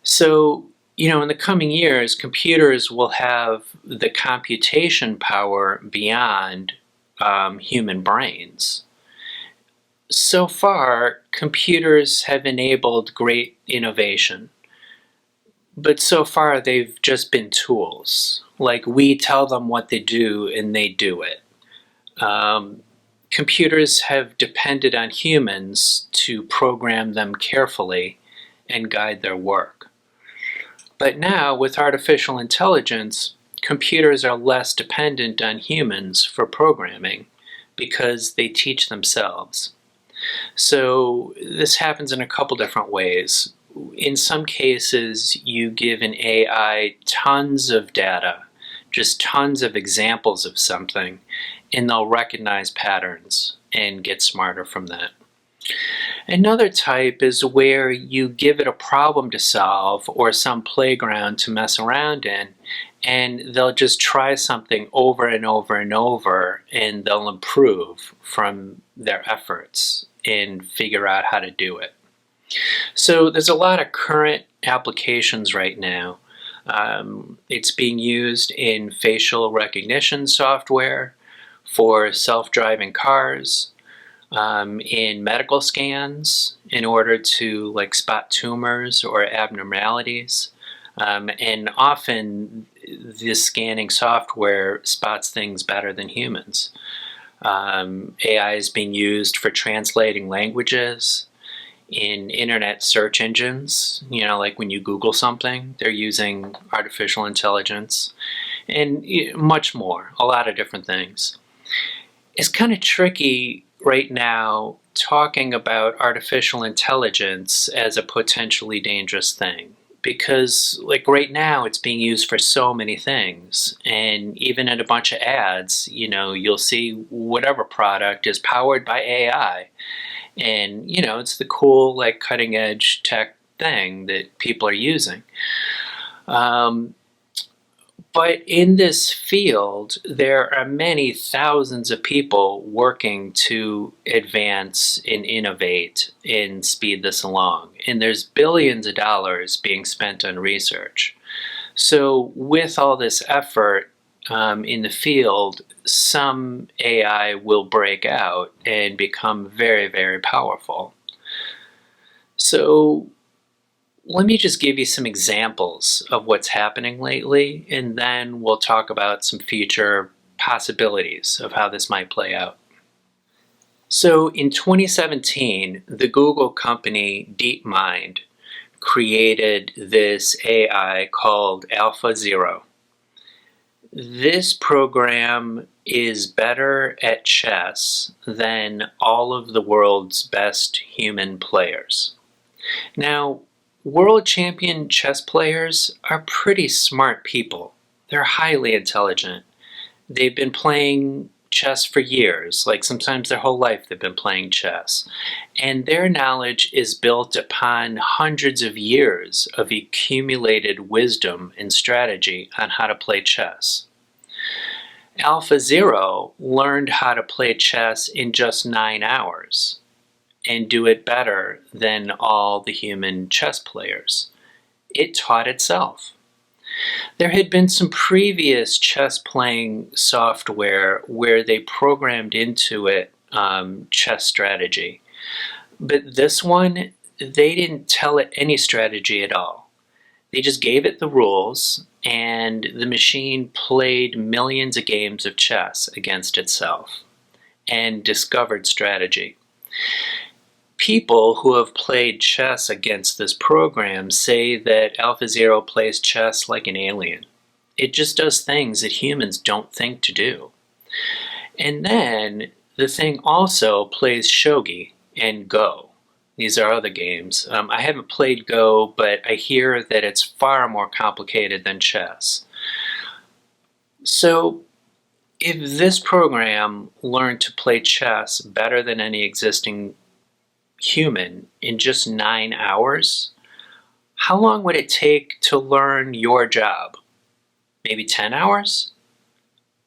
So, in the coming years, computers will have the computation power beyond human brains. So far, computers have enabled great innovation, but so far they've just been tools. Like, we tell them what they do and they do it. Computers have depended on humans to program them carefully and guide their work. But now, with artificial intelligence, computers are less dependent on humans for programming because they teach themselves. So this happens in a couple different ways. In some cases, you give an AI tons of data, just tons of examples of something, and they'll recognize patterns and get smarter from that. Another type is where you give it a problem to solve or some playground to mess around in, and they'll just try something over and over and over, and they'll improve from their efforts and figure out how to do it. So there's a lot of current applications right now. It's being used in facial recognition software, for self-driving cars, in medical scans in order to spot tumors or abnormalities. And often the scanning software spots things better than humans. AI is being used for translating languages, in internet search engines, like when you Google something, they're using artificial intelligence, and much more, a lot of different things. It's kind of tricky right now talking about artificial intelligence as a potentially dangerous thing, because right now it's being used for so many things, and even in a bunch of ads, you'll see whatever product is powered by AI, and it's the cool cutting edge tech thing that people are using. But in this field, there are many thousands of people working to advance and innovate and speed this along. And there's billions of dollars being spent on research. So with all this effort in the field, some AI will break out and become very, very powerful. So let me just give you some examples of what's happening lately, and then we'll talk about some future possibilities of how this might play out. So in 2017, the Google company DeepMind created this AI called AlphaZero. This program is better at chess than all of the world's best human players. Now, world champion chess players are pretty smart people. They're highly intelligent. They've been playing chess for years, sometimes their whole life they've been playing chess. And their knowledge is built upon hundreds of years of accumulated wisdom and strategy on how to play chess. AlphaZero learned how to play chess in just 9 hours and do it better than all the human chess players. It taught itself. There had been some previous chess playing software where they programmed into it chess strategy. But this one, they didn't tell it any strategy at all. They just gave it the rules, and the machine played millions of games of chess against itself and discovered strategy. People who have played chess against this program say that AlphaZero plays chess like an alien. It just does things that humans don't think to do. And then the thing also plays shogi and Go. These are other games. I haven't played Go, but I hear that it's far more complicated than chess. So if this program learned to play chess better than any existing human in just 9 hours, how long would it take to learn your job? Maybe 10 hours?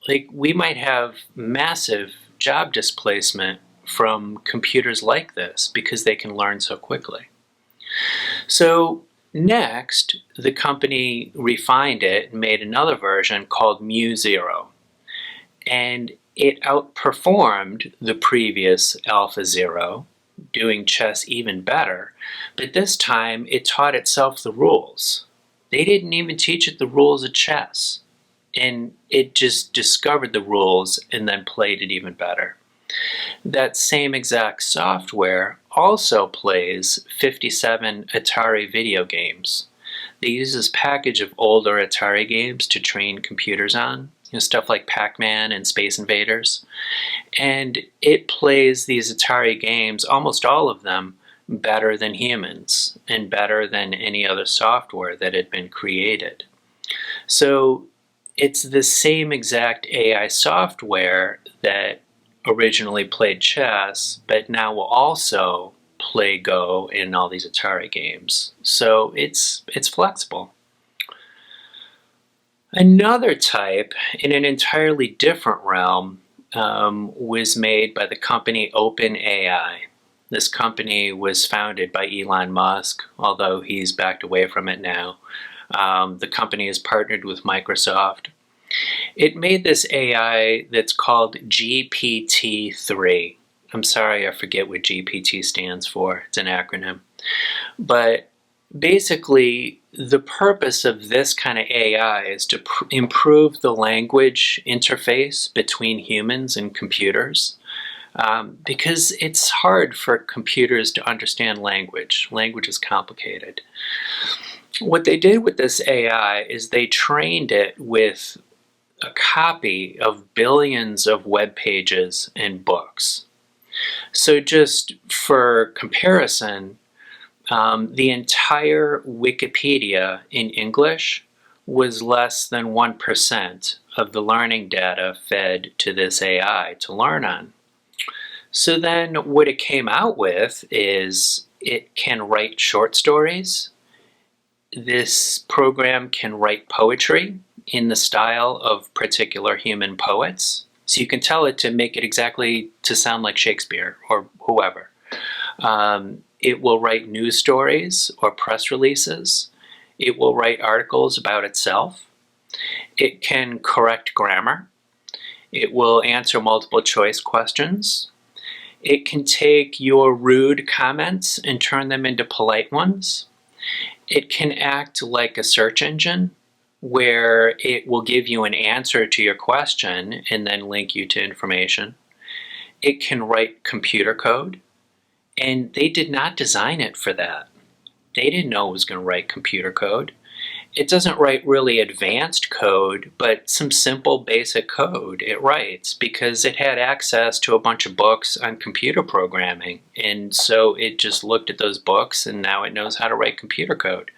Like, we might have massive job displacement from computers like this because they can learn so quickly. So next, the company refined it and made another version called Mu0. And it outperformed the previous AlphaZero, doing chess even better, but this time it taught itself the rules. They didn't even teach it the rules of chess, and it just discovered the rules and then played it even better. That same exact software also plays 57 Atari video games. They use this package of older Atari games to train computers on, stuff like Pac-Man and Space Invaders. And it plays these Atari games, almost all of them, better than humans and better than any other software that had been created. So it's the same exact AI software that originally played chess, but now will also play Go in all these Atari games. So it's flexible. Another type in an entirely different realm was made by the company OpenAI. This company was founded by Elon Musk, although he's backed away from it now. The company is partnered with Microsoft. It made this AI that's called GPT-3. I'm sorry, I forget what GPT stands for. It's an acronym. But basically, the purpose of this kind of AI is to improve the language interface between humans and computers, because it's hard for computers to understand language. Language is complicated. What they did with this AI is they trained it with a copy of billions of web pages and books. So just for comparison, the entire Wikipedia in English was less than 1% of the learning data fed to this AI to learn on. So then what it came out with is it can write short stories. This program can write poetry in the style of particular human poets. So you can tell it to make it exactly to sound like Shakespeare or whoever. It will write news stories or press releases. It will write articles about itself. It can correct grammar. It will answer multiple choice questions. It can take your rude comments and turn them into polite ones. It can act like a search engine, where it will give you an answer to your question and then link you to information. It can write computer code, and they did not design it for that. They didn't know it was going to write computer code. It doesn't write really advanced code, but some simple basic code it writes because it had access to a bunch of books on computer programming, and so it just looked at those books and now it knows how to write computer code.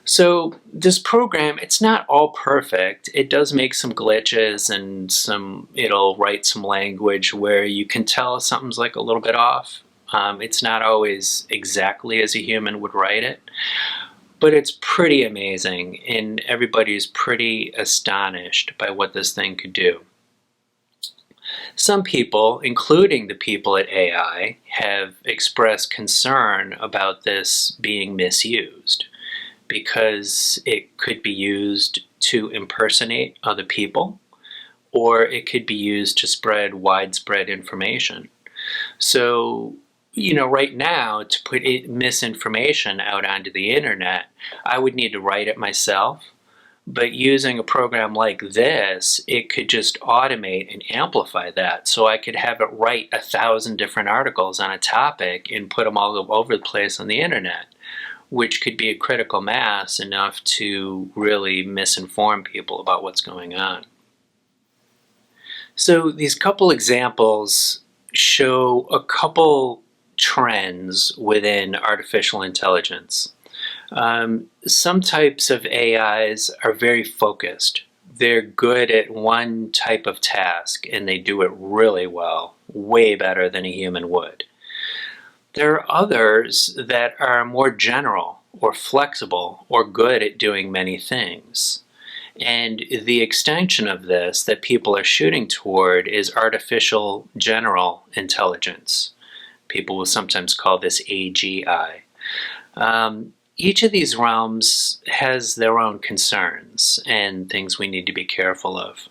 So this program, it's not all perfect. It does make some glitches and it'll write some language where you can tell something's like a little bit off. It's not always exactly as a human would write it, but it's pretty amazing and everybody's pretty astonished by what this thing could do. Some people, including the people at AI, have expressed concern about this being misused, because it could be used to impersonate other people, or it could be used to spread widespread information. So, right now, to put misinformation out onto the internet, I would need to write it myself. But using a program like this, it could just automate and amplify that. So I could have it write 1,000 different articles on a topic and put them all over the place on the internet, which could be a critical mass enough to really misinform people about what's going on. So these couple examples show a couple trends within artificial intelligence. Some types of AIs are very focused. They're good at one type of task and they do it really well, way better than a human would. There are others that are more general or flexible or good at doing many things. And the extension of this that people are shooting toward is artificial general intelligence. People will sometimes call this AGI. Each of these realms has their own concerns and things we need to be careful of.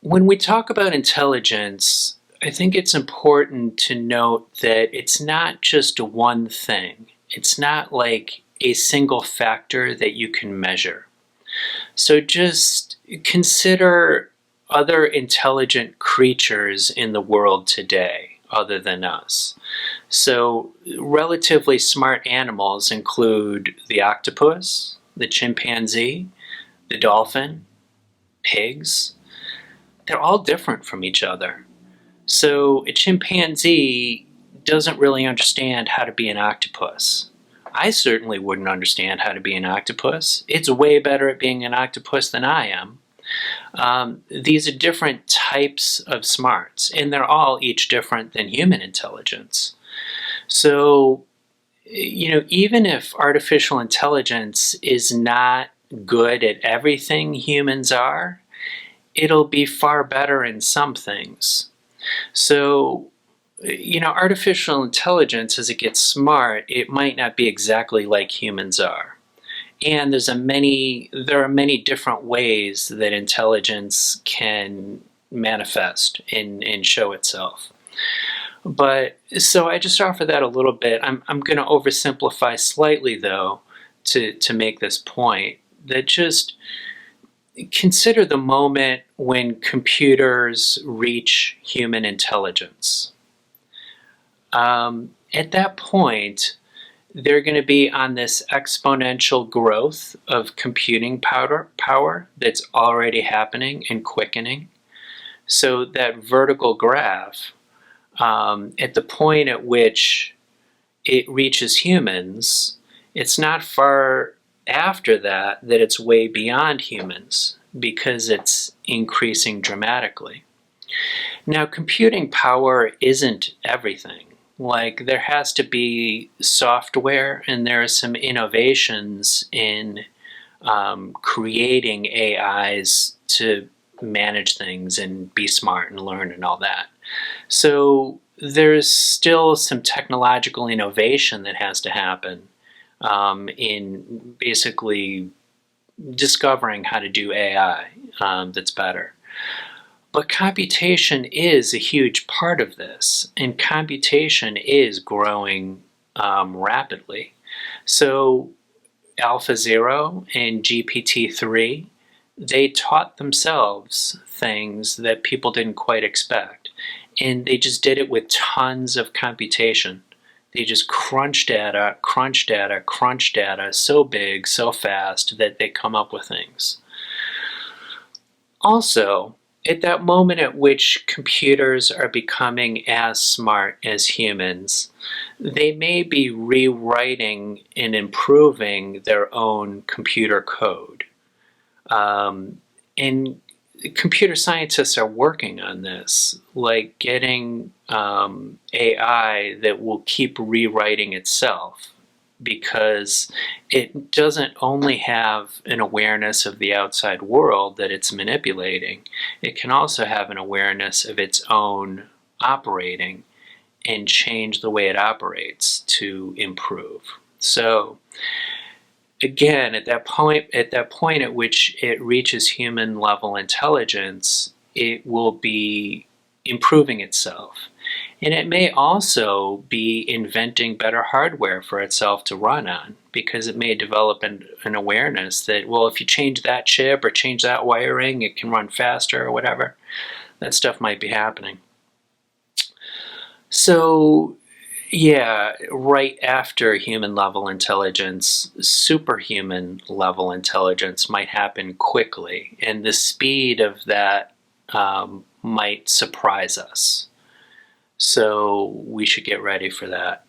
When we talk about intelligence, I think it's important to note that it's not just one thing. It's not like a single factor that you can measure. So just consider other intelligent creatures in the world today other than us. So relatively smart animals include the octopus, the chimpanzee, the dolphin, pigs. They're all different from each other. So a chimpanzee doesn't really understand how to be an octopus. I certainly wouldn't understand how to be an octopus. It's way better at being an octopus than I am. These are different types of smarts, and they're all each different than human intelligence. So, even if artificial intelligence is not good at everything humans are, it'll be far better in some things. So, artificial intelligence, as it gets smart, it might not be exactly like humans are. And there are many different ways that intelligence can manifest and show itself. But so I just offer that a little bit. I'm going to oversimplify slightly, though, to make this point, that just consider the moment when computers reach human intelligence. At that point, they're going to be on this exponential growth of computing power that's already happening and quickening. So that vertical graph, at the point at which it reaches humans, it's not far after that it's way beyond humans because it's increasing dramatically. Now, computing power isn't everything. Like, there has to be software, and there are some innovations in creating AIs to manage things and be smart and learn and all that. So there's still some technological innovation that has to happen in basically discovering how to do AI that's better. But computation is a huge part of this, and computation is growing rapidly. So AlphaZero and GPT-3, they taught themselves things that people didn't quite expect, and they just did it with tons of computation. They just crunch data so big, so fast that they come up with things. Also, at that moment at which computers are becoming as smart as humans, they may be rewriting and improving their own computer code. And computer scientists are working on this, like getting AI that will keep rewriting itself, because it doesn't only have an awareness of the outside world that it's manipulating, it can also have an awareness of its own operating and change the way it operates to improve. So again, at that point at which it reaches human level intelligence, it will be improving itself. And it may also be inventing better hardware for itself to run on, because it may develop an awareness that, well, if you change that chip or change that wiring, it can run faster or whatever. That stuff might be happening. So, yeah, right after human level intelligence, superhuman level intelligence might happen quickly, and the speed of that might surprise us. So we should get ready for that.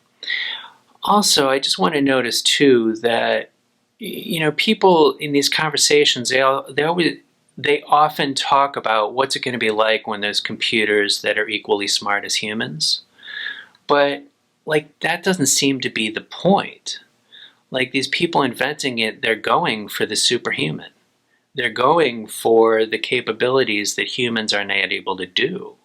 Also, I just want to notice too that, you know, people in these conversations, they often talk about what's it going to be like when there's computers that are equally smart as humans. But like, that doesn't seem to be the point. Like, these people inventing it, they're going for the superhuman. They're going for the capabilities that humans are not able to do.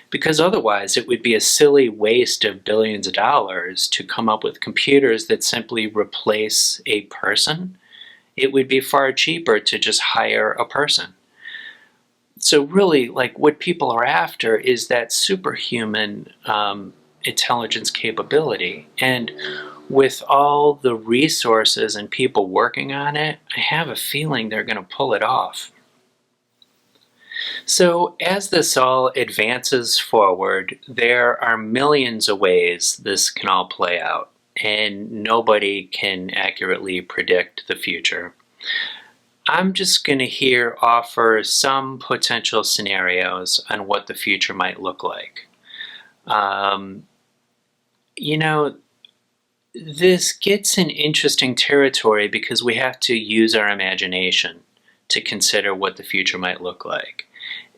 Because otherwise it would be a silly waste of billions of dollars to come up with computers that simply replace a person. It would be far cheaper to just hire a person. So really, like, what people are after is that superhuman intelligence capability. And with all the resources and people working on it, I have a feeling they're going to pull it off. So as this all advances forward, there are millions of ways this can all play out, and nobody can accurately predict the future. I'm just going to here offer some potential scenarios on what the future might look like. You know, this gets in interesting territory because we have to use our imagination to consider what the future might look like.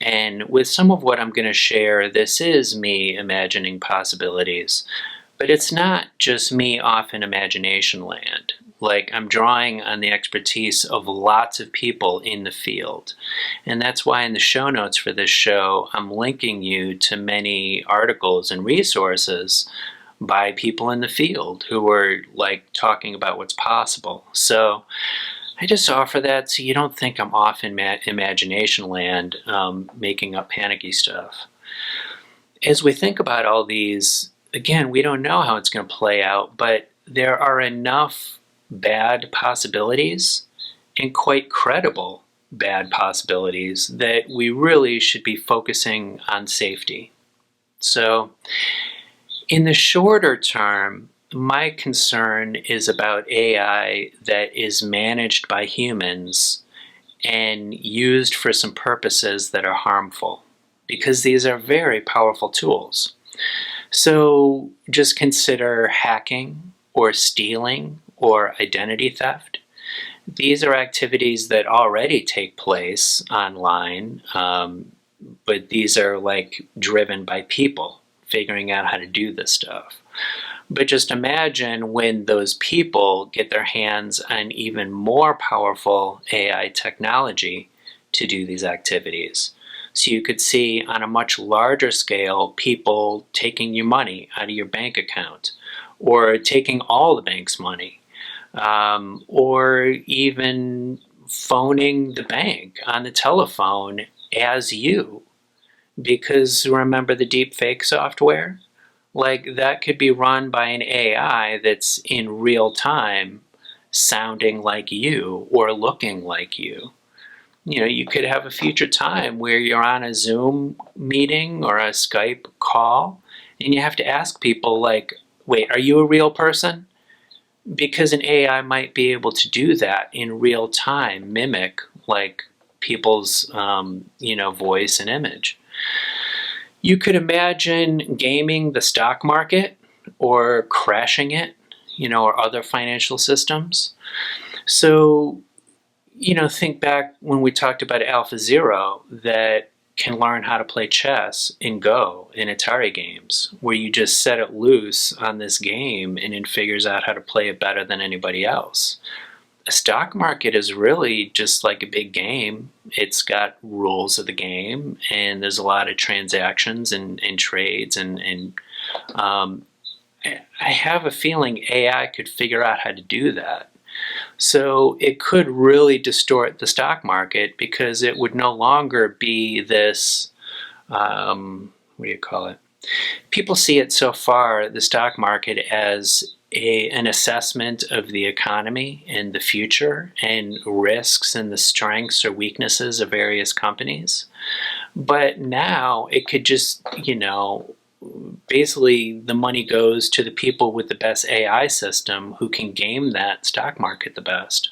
And with some of what I'm going to share, this is me imagining possibilities, but it's not just me off in imagination land. Like, I'm drawing on the expertise of lots of people in the field. And that's why in the show notes for this show, I'm linking you to many articles and resources by people in the field who are like talking about what's possible. So I just offer that so you don't think I'm off in imagination land making up panicky stuff. As we think about all these, again, we don't know how it's going to play out, but there are enough bad possibilities and quite credible bad possibilities that we really should be focusing on safety. So in the shorter term, my concern is about AI that is managed by humans and used for some purposes that are harmful, because these are very powerful tools. So just consider hacking or stealing or identity theft. These are activities that already take place online, but these are like driven by people figuring out how to do this stuff. But just imagine when those people get their hands on even more powerful AI technology to do these activities. So you could see on a much larger scale people taking your money out of your bank account, or taking all the bank's money, or even phoning the bank on the telephone as you. Because remember the Deepfake software? Like, that could be run by an AI that's in real time sounding like you or looking like you. You know, you could have a future time where you're on a Zoom meeting or a Skype call and you have to ask people like, wait, are you a real person? Because an AI might be able to do that in real time, mimic like people's voice and image. You could imagine gaming the stock market or crashing it, or other financial systems. So, think back when we talked about AlphaZero that can learn how to play chess in Go in Atari games, where you just set it loose on this game and it figures out how to play it better than anybody else. A stock market is really just like a big game. It's got rules of the game, and there's a lot of transactions and trades, and I have a feeling AI could figure out how to do that. So it could really distort the stock market because it would no longer be this, what do you call it? People see it so far, the stock market, as an assessment of the economy and the future and risks and the strengths or weaknesses of various companies. But now it could just, basically the money goes to the people with the best AI system who can game that stock market the best.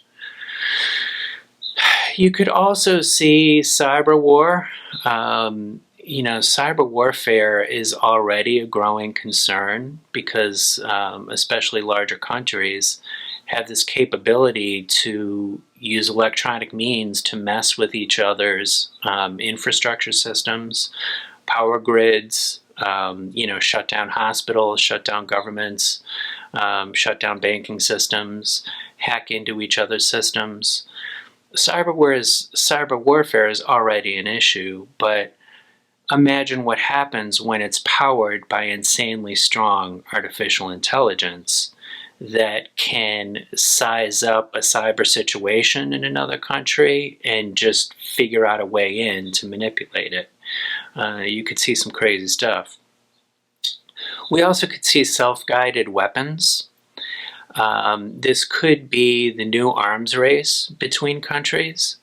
You could also see cyber war. Cyber warfare is already a growing concern because especially larger countries have this capability to use electronic means to mess with each other's infrastructure systems, power grids, shut down hospitals, shut down governments, shut down banking systems, hack into each other's systems. Cyber warfare is already an issue, but imagine what happens when it's powered by insanely strong artificial intelligence that can size up a cyber situation in another country and just figure out a way in to manipulate it. You could see some crazy stuff. We also could see self-guided weapons. This could be the new arms race between countries.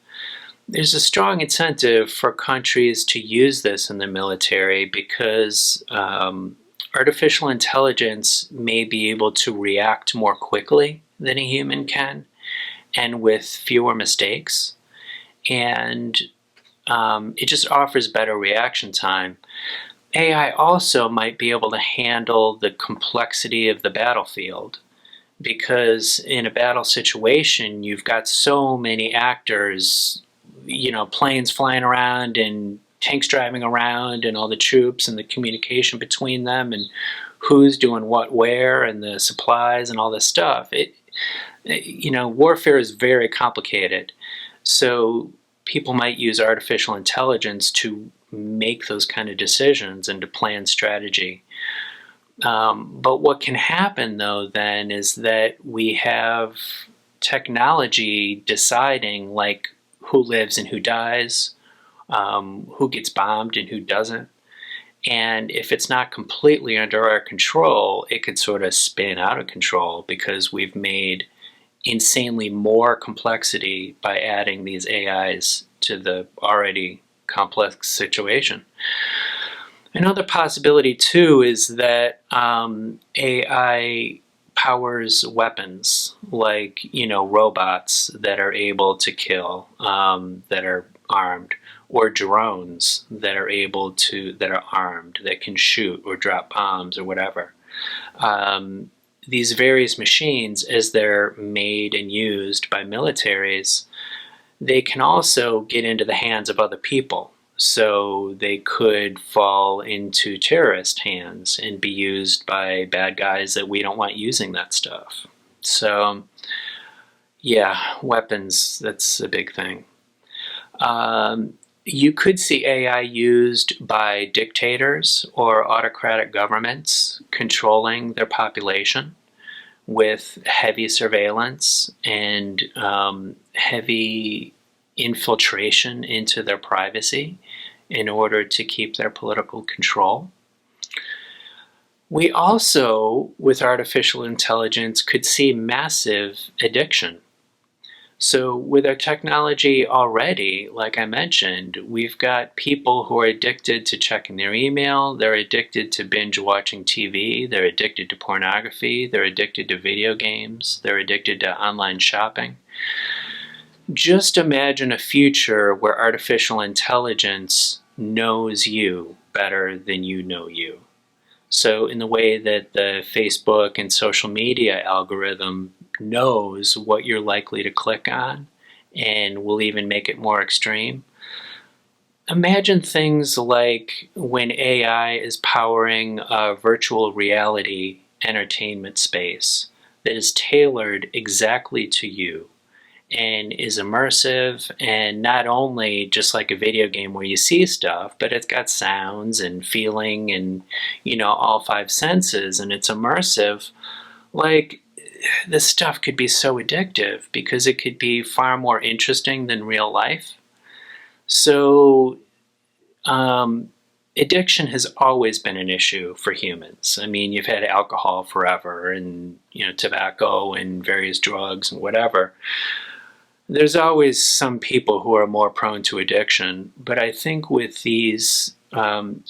There's a strong incentive for countries to use this in the military because artificial intelligence may be able to react more quickly than a human can and with fewer mistakes. And it just offers better reaction time. AI also might be able to handle the complexity of the battlefield because in a battle situation, you've got so many actors, planes flying around and tanks driving around and all the troops and the communication between them and who's doing what where and the supplies and all this stuff. Warfare is very complicated. So people might use artificial intelligence to make those kind of decisions and to plan strategy. But what can happen though then is that we have technology deciding like who lives and who dies, who gets bombed and who doesn't. And if it's not completely under our control, it could sort of spin out of control because we've made insanely more complexity by adding these AIs to the already complex situation. Another possibility too is that AI powers weapons like robots that are able to kill, that are armed, or drones that are armed, that can shoot or drop bombs or whatever. These various machines, as they're made and used by militaries, they can also get into the hands of other people. So they could fall into terrorist hands and be used by bad guys that we don't want using that stuff. So yeah, weapons, that's a big thing. You could see AI used by dictators or autocratic governments controlling their population with heavy surveillance and heavy infiltration into their privacy in order to keep their political control. We also, with artificial intelligence, could see massive addiction. So with our technology already, like I mentioned, we've got people who are addicted to checking their email, they're addicted to binge watching TV, they're addicted to pornography, they're addicted to video games, they're addicted to online shopping. Just imagine a future where artificial intelligence knows you better than you know you. So in the way that the Facebook and social media algorithm knows what you're likely to click on and will even make it more extreme. Imagine things like when AI is powering a virtual reality entertainment space that is tailored exactly to you and is immersive, and not only just like a video game where you see stuff, but it's got sounds and feeling and all five senses, and it's immersive. Like, this stuff could be so addictive because it could be far more interesting than real life. So addiction has always been an issue for humans. I mean, you've had alcohol forever, and tobacco and various drugs and whatever. There's always some people who are more prone to addiction, but I think with these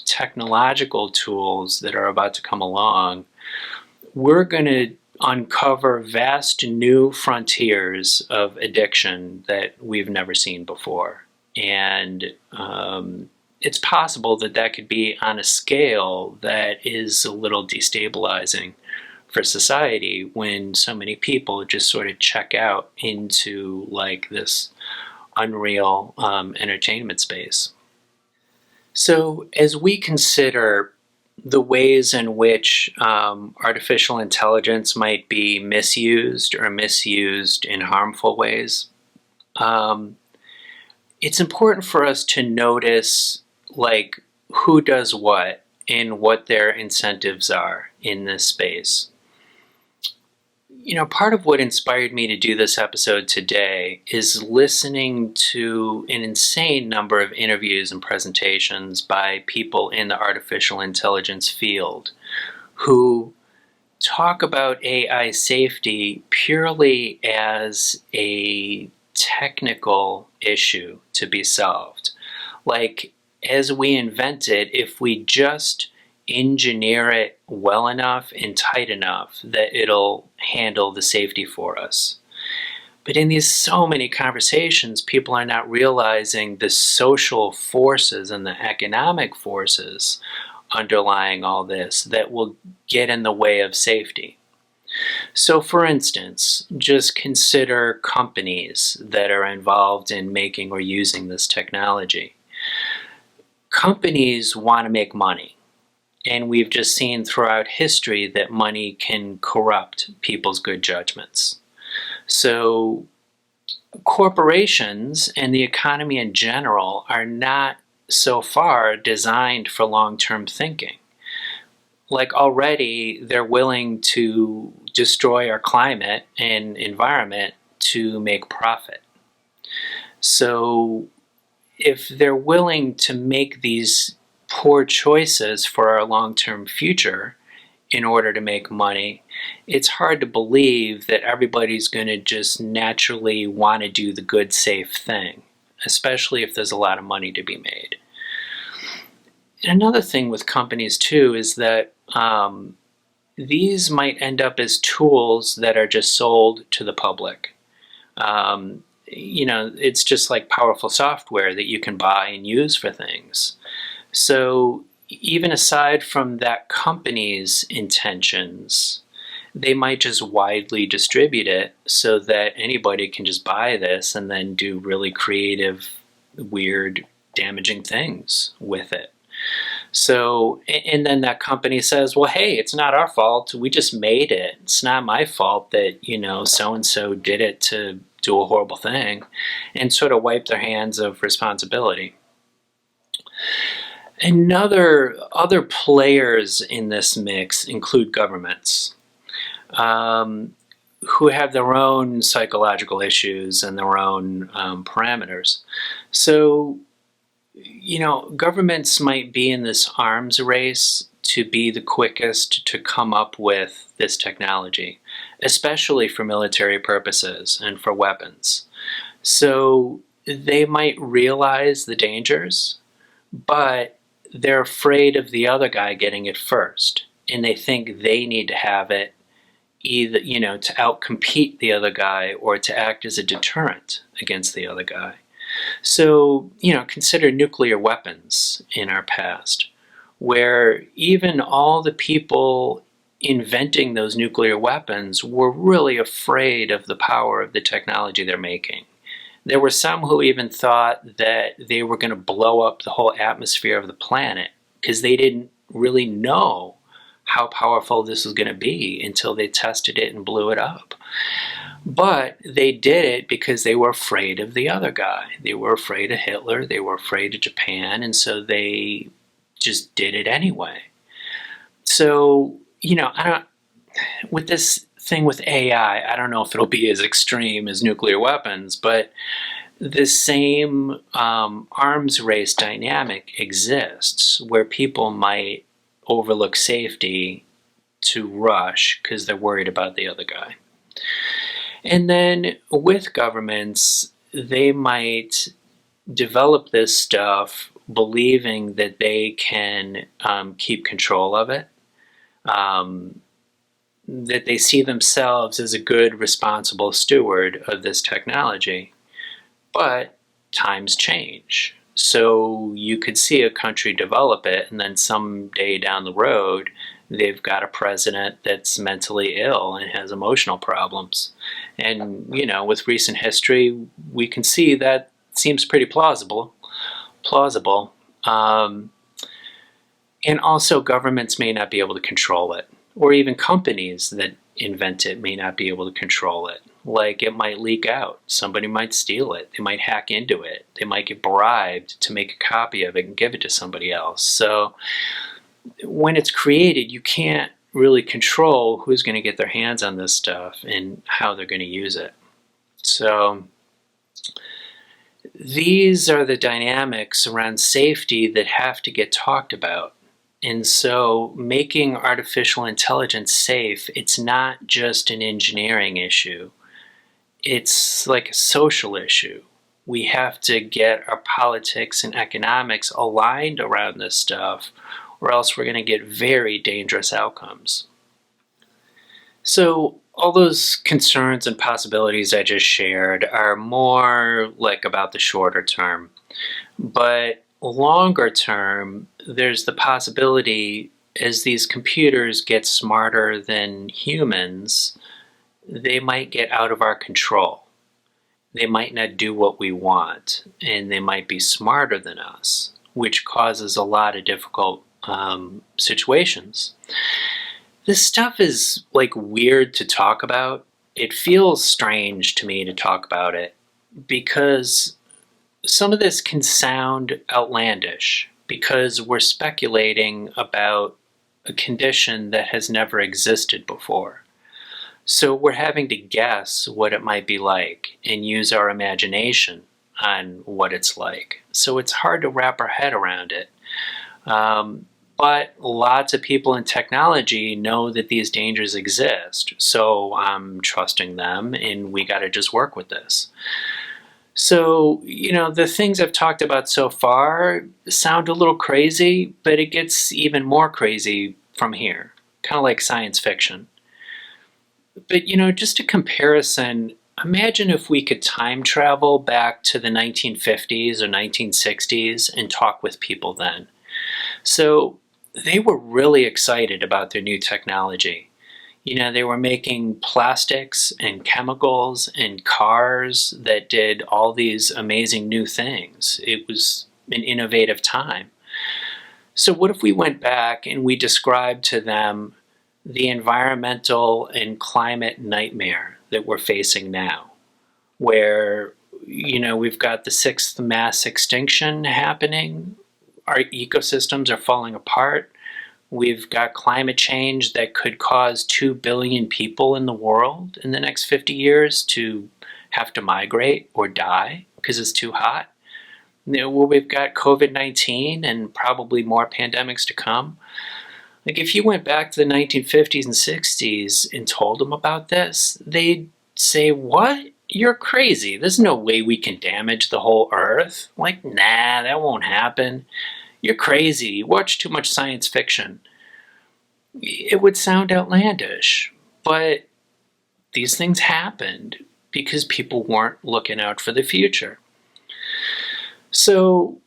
technological tools that are about to come along, we're going to uncover vast new frontiers of addiction that we've never seen before. And it's possible that that could be on a scale that is a little destabilizing for society when so many people just sort of check out into like this unreal entertainment space. So as we consider the ways in which artificial intelligence might be misused or misused in harmful ways, it's important for us to notice like who does what and what their incentives are in this space. Part of what inspired me to do this episode today is listening to an insane number of interviews and presentations by people in the artificial intelligence field who talk about AI safety purely as a technical issue to be solved. Like, as we invent it, if we just engineer it well enough and tight enough that it'll handle the safety for us. But in these so many conversations, people are not realizing the social forces and the economic forces underlying all this that will get in the way of safety. So for instance, just consider companies that are involved in making or using this technology. Companies want to make money. And we've just seen throughout history that money can corrupt people's good judgments. So corporations and the economy in general are not so far designed for long-term thinking. Like already they're willing to destroy our climate and environment to make profit. So if they're willing to make these poor choices for our long-term future in order to make money, it's hard to believe that everybody's going to just naturally want to do the good, safe thing, especially if there's a lot of money to be made. And another thing with companies too is that these might end up as tools that are just sold to the public. It's just like powerful software that you can buy and use for things. So even aside from that company's intentions, they might just widely distribute it so that anybody can just buy this and then do really creative, weird, damaging things with it. So, and then that company says, well, hey, it's not our fault. We just made it. It's not my fault that, so-and-so did it to do a horrible thing, and sort of wipe their hands of responsibility. Other players in this mix include governments, who have their own psychological issues and their own parameters. So, governments might be in this arms race to be the quickest to come up with this technology, especially for military purposes and for weapons. So they might realize the dangers, but they're afraid of the other guy getting it first, and they think they need to have it either, to outcompete the other guy or to act as a deterrent against the other guy. So, consider nuclear weapons in our past, where even all the people inventing those nuclear weapons were really afraid of the power of the technology they're making. There were some who even thought that they were going to blow up the whole atmosphere of the planet because they didn't really know how powerful this was going to be until they tested it and blew it up. But they did it because they were afraid of the other guy. They were afraid of Hitler. They were afraid of Japan. And so they just did it anyway. So, with this thing with AI. I don't know if it'll be as extreme as nuclear weapons, but the same arms race dynamic exists where people might overlook safety to rush because they're worried about the other guy. And then with governments, they might develop this stuff believing that they can keep control of it, that they see themselves as a good, responsible steward of this technology. But times change. So you could see a country develop it, and then someday down the road, they've got a president that's mentally ill and has emotional problems. And, with recent history, we can see that seems pretty plausible. And also governments may not be able to control it, or even companies that invent it may not be able to control it. Like, it might leak out. Somebody might steal it. They might hack into it. They might get bribed to make a copy of it and give it to somebody else. So when it's created, you can't really control who's going to get their hands on this stuff and how they're going to use it. So these are the dynamics around safety that have to get talked about. And so making artificial intelligence safe, it's not just an engineering issue. It's like a social issue. We have to get our politics and economics aligned around this stuff, or else we're going to get very dangerous outcomes. So all those concerns and possibilities I just shared are more like about the shorter term. But longer term, there's the possibility as these computers get smarter than humans, they might get out of our control. They might not do what we want, and they might be smarter than us, which causes a lot of difficult situations. This stuff is like weird to talk about. It feels strange to me to talk about it because some of this can sound outlandish because we're speculating about a condition that has never existed before. So we're having to guess what it might be like and use our imagination on what it's like. So it's hard to wrap our head around it. But lots of people in technology know that these dangers exist. So I'm trusting them, and we got to just work with this. So, the things I've talked about so far sound a little crazy, but it gets even more crazy from here, kind of like science fiction. But, just a comparison, imagine if we could time travel back to the 1950s or 1960s and talk with people then. So they were really excited about their new technology. They were making plastics and chemicals and cars that did all these amazing new things. It was an innovative time. So what if we went back and we described to them the environmental and climate nightmare that we're facing now, where, we've got the sixth mass extinction happening, our ecosystems are falling apart, we've got climate change that could cause 2 billion people in the world in the next 50 years to have to migrate or die because it's too hot. We've got COVID-19 and probably more pandemics to come. Like, if you went back to the 1950s and 60s and told them about this, they'd say, "What? You're crazy. There's no way we can damage the whole Earth. Like, nah, that won't happen. You're crazy. You watch too much science fiction." It would sound outlandish, but these things happened because people weren't looking out for the future. So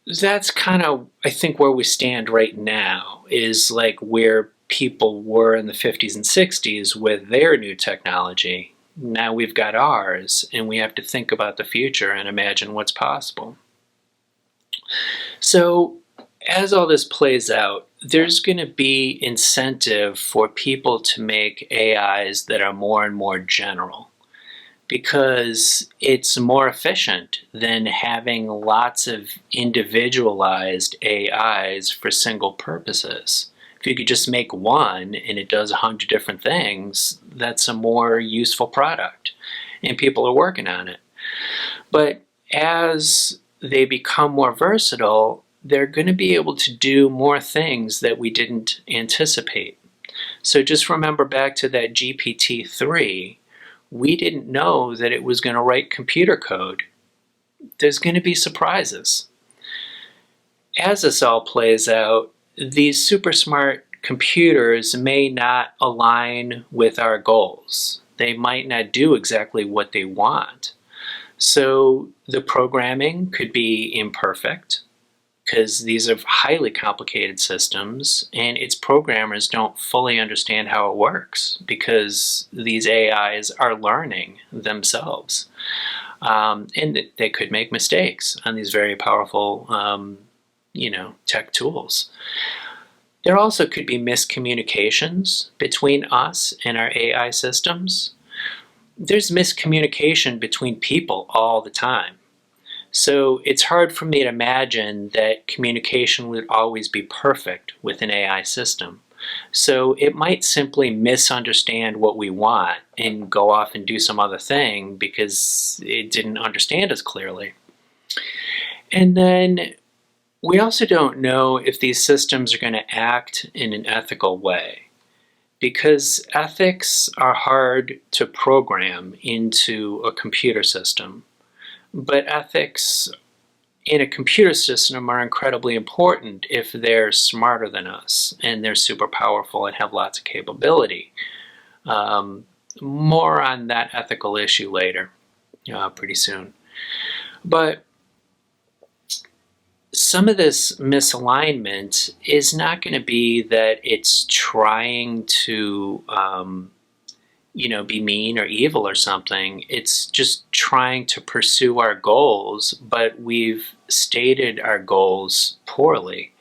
that's kind of, I think, where we stand right now, is like where people were in the 50s and 60s with their new technology. Now we've got ours, and we have to think about the future and imagine what's possible. So as all this plays out, there's going to be incentive for people to make AIs that are more and more general, because it's more efficient than having lots of individualized AIs for single purposes. If If you could just make one and it does 100 different things, that's a more useful product, and people are working on it. But as they become more versatile, they're going to be able to do more things that we didn't anticipate. So just remember back to that GPT-3, we didn't know that it was going to write computer code. There's going to be surprises. As this all plays out, these super smart computers may not align with our goals. They might not do exactly what they want. So the programming could be imperfect, because these are highly complicated systems and its programmers don't fully understand how it works because these AIs are learning themselves. And they could make mistakes on these very powerful tech tools. There also could be miscommunications between us and our AI systems. There's miscommunication between people all the time. So it's hard for me to imagine that communication would always be perfect with an AI system. So it might simply misunderstand what we want and go off and do some other thing because it didn't understand us clearly. And then we also don't know if these systems are going to act in an ethical way, because ethics are hard to program into a computer system. But ethics in a computer system are incredibly important if they're smarter than us and they're super powerful and have lots of capability. More on that ethical issue later, pretty soon. But some of this misalignment is not going to be that it's trying to be mean or evil or something. It's just trying to pursue our goals, but we've stated our goals poorly,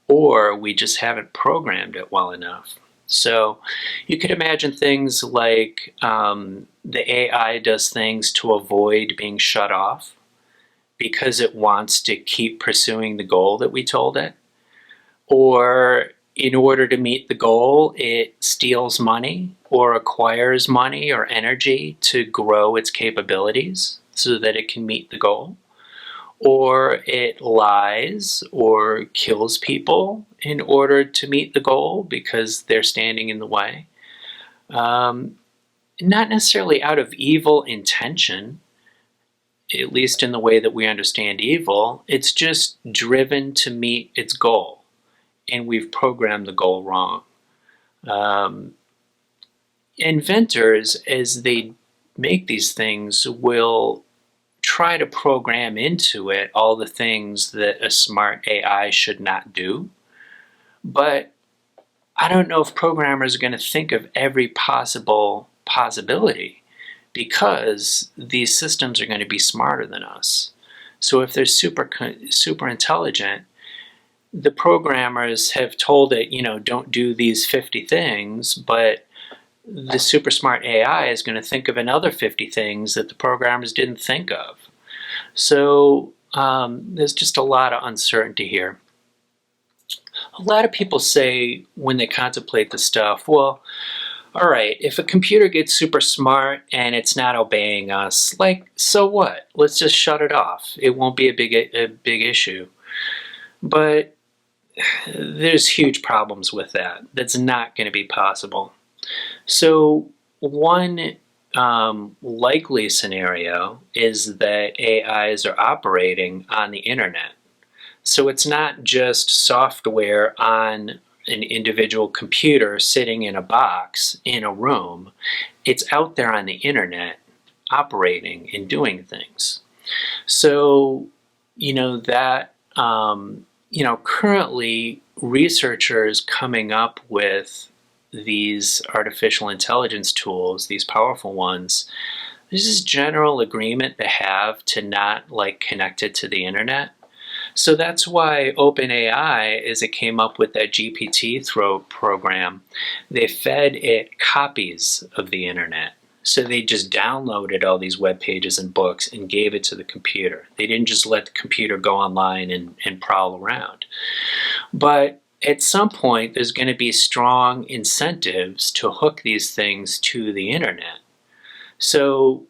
or we just haven't programmed it well enough. So you could imagine things like the AI does things to avoid being shut off because it wants to keep pursuing the goal that we told it, or in order to meet the goal, it steals money or acquires money or energy to grow its capabilities so that it can meet the goal. Or it lies or kills people in order to meet the goal because they're standing in the way. Not necessarily out of evil intention, at least in the way that we understand evil. It's just driven to meet its goal. And we've programmed the goal wrong. Inventors, as they make these things, will try to program into it all the things that a smart AI should not do. But I don't know if programmers are going to think of every possibility, because these systems are going to be smarter than us. So if they're super intelligent, the programmers have told it, don't do these 50 things, but the super smart AI is going to think of another 50 things that the programmers didn't think of. So there's just a lot of uncertainty here. A lot of people say when they contemplate this stuff, well, all right, if a computer gets super smart and it's not obeying us, so what? Let's just shut it off. It won't be a big issue. But there's huge problems with that. That's not going to be possible. So one likely scenario is that AIs are operating on the internet. So it's not just software on an individual computer sitting in a box in a room. It's out there on the internet operating and doing things. So, currently researchers coming up with these artificial intelligence tools, these powerful ones, there's this general agreement they have to not connect it to the internet. So that's why OpenAI, as it came up with that GPT-3 program, they fed it copies of the internet. So they just downloaded all these web pages and books and gave it to the computer. They didn't just let the computer go online and prowl around. But at some point there's going to be strong incentives to hook these things to the internet. So,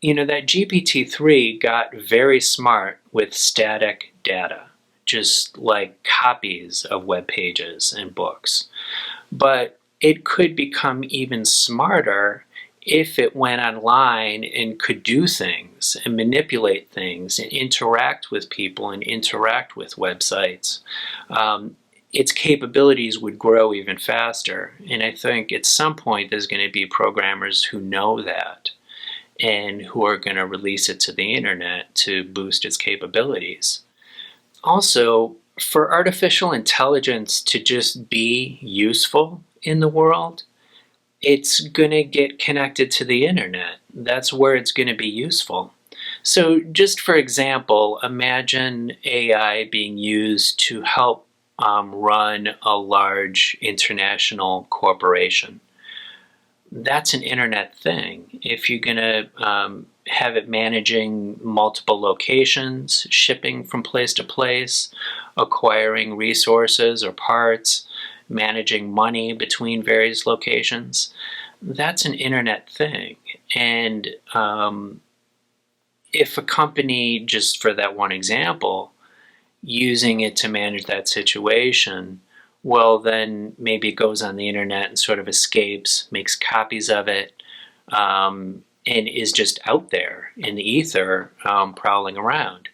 that GPT-3 got very smart with static data, just like copies of web pages and books. But it could become even smarter if it went online and could do things and manipulate things and interact with people and interact with websites. Its capabilities would grow even faster. And I think at some point there's going to be programmers who know that and who are going to release it to the internet to boost its capabilities. Also, for artificial intelligence to just be useful in the world, it's going to get connected to the internet. That's where it's going to be useful. So just for example, imagine AI being used to help run a large international corporation. That's an internet thing. If you're going to have it managing multiple locations, shipping from place to place, acquiring resources or parts, managing money between various locations, that's an internet thing. And if a company, just for that one example, using it to manage that situation, well, then maybe it goes on the internet and sort of escapes, makes copies of it, and is just out there in the ether, prowling around.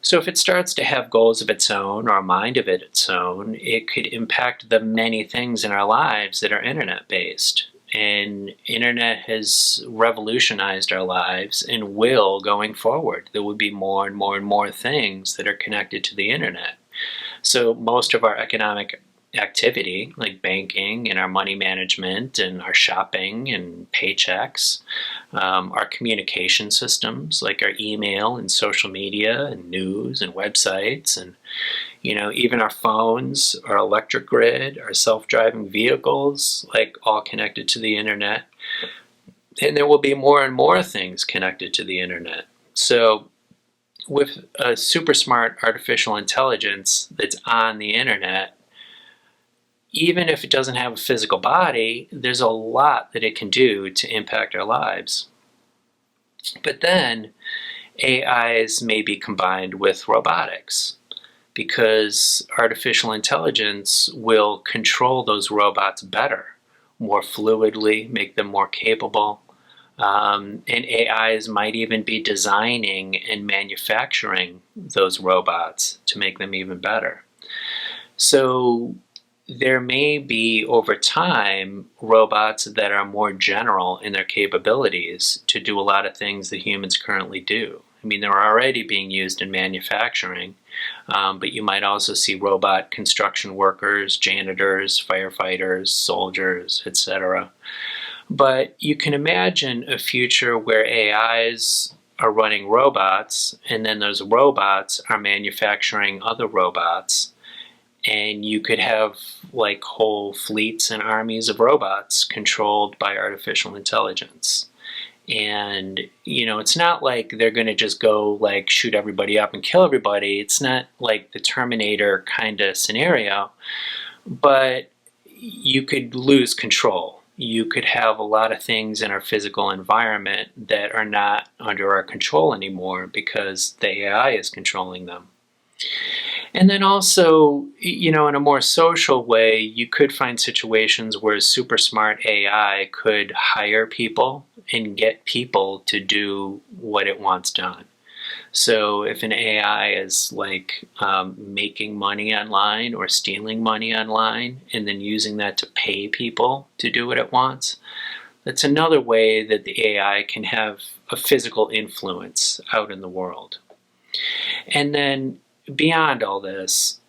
So if it starts to have goals of its own or a mind of its own, it could impact the many things in our lives that are internet-based. And internet has revolutionized our lives and will going forward. There will be more and more and more things that are connected to the internet. So most of our economic activity, like banking and our money management and our shopping and paychecks, our communication systems like our email and social media and news and websites, and even our phones, our electric grid, our self-driving vehicles, like all connected to the internet. And there will be more and more things connected to the internet. So with a super smart artificial intelligence that's on the internet, even if it doesn't have a physical body, there's a lot that it can do to impact our lives. But then AIs may be combined with robotics, because artificial intelligence will control those robots better, more fluidly, make them more capable. And AIs might even be designing and manufacturing those robots to make them even better. So there may be, over time, robots that are more general in their capabilities to do a lot of things that humans currently do. I mean, they're already being used in manufacturing, but you might also see robot construction workers, janitors, firefighters, soldiers, etc. But you can imagine a future where AIs are running robots, and then those robots are manufacturing other robots. And you could have like whole fleets and armies of robots controlled by artificial intelligence. And, it's not like they're going to just go like shoot everybody up and kill everybody. It's not like the Terminator kind of scenario, but you could lose control. You could have a lot of things in our physical environment that are not under our control anymore because the AI is controlling them. And then also, in a more social way, you could find situations where super smart AI could hire people and get people to do what it wants done. So if an AI is like making money online or stealing money online and then using that to pay people to do what it wants, that's another way that the AI can have a physical influence out in the world. And then beyond all this,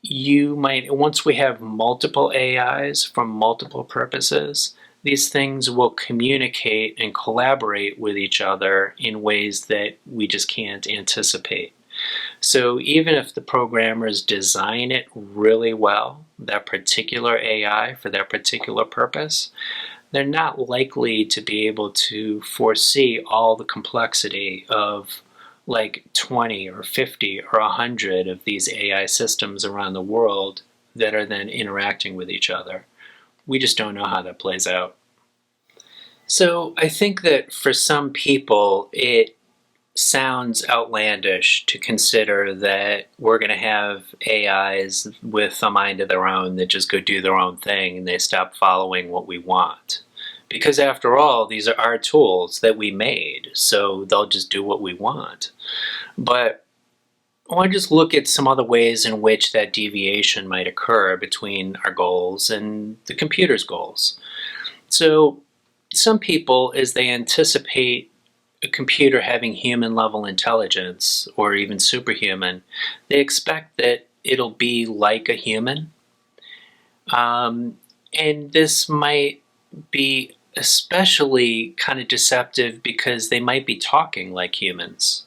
once we have multiple AIs for multiple purposes, these things will communicate and collaborate with each other in ways that we just can't anticipate. So even if the programmers design it really well, that particular AI for that particular purpose, they're not likely to be able to foresee all the complexity of like 20 or 50 or 100 of these AI systems around the world that are then interacting with each other. We just don't know how that plays out. So I think that for some people, it sounds outlandish to consider that we're going to have AIs with a mind of their own that just go do their own thing and they stop following what we want. Because after all, these are our tools that we made, so they'll just do what we want. But I want to just look at some other ways in which that deviation might occur between our goals and the computer's goals. So some people, as they anticipate a computer having human-level intelligence, or even superhuman, they expect that it'll be like a human. And this might be especially kind of deceptive because they might be talking like humans.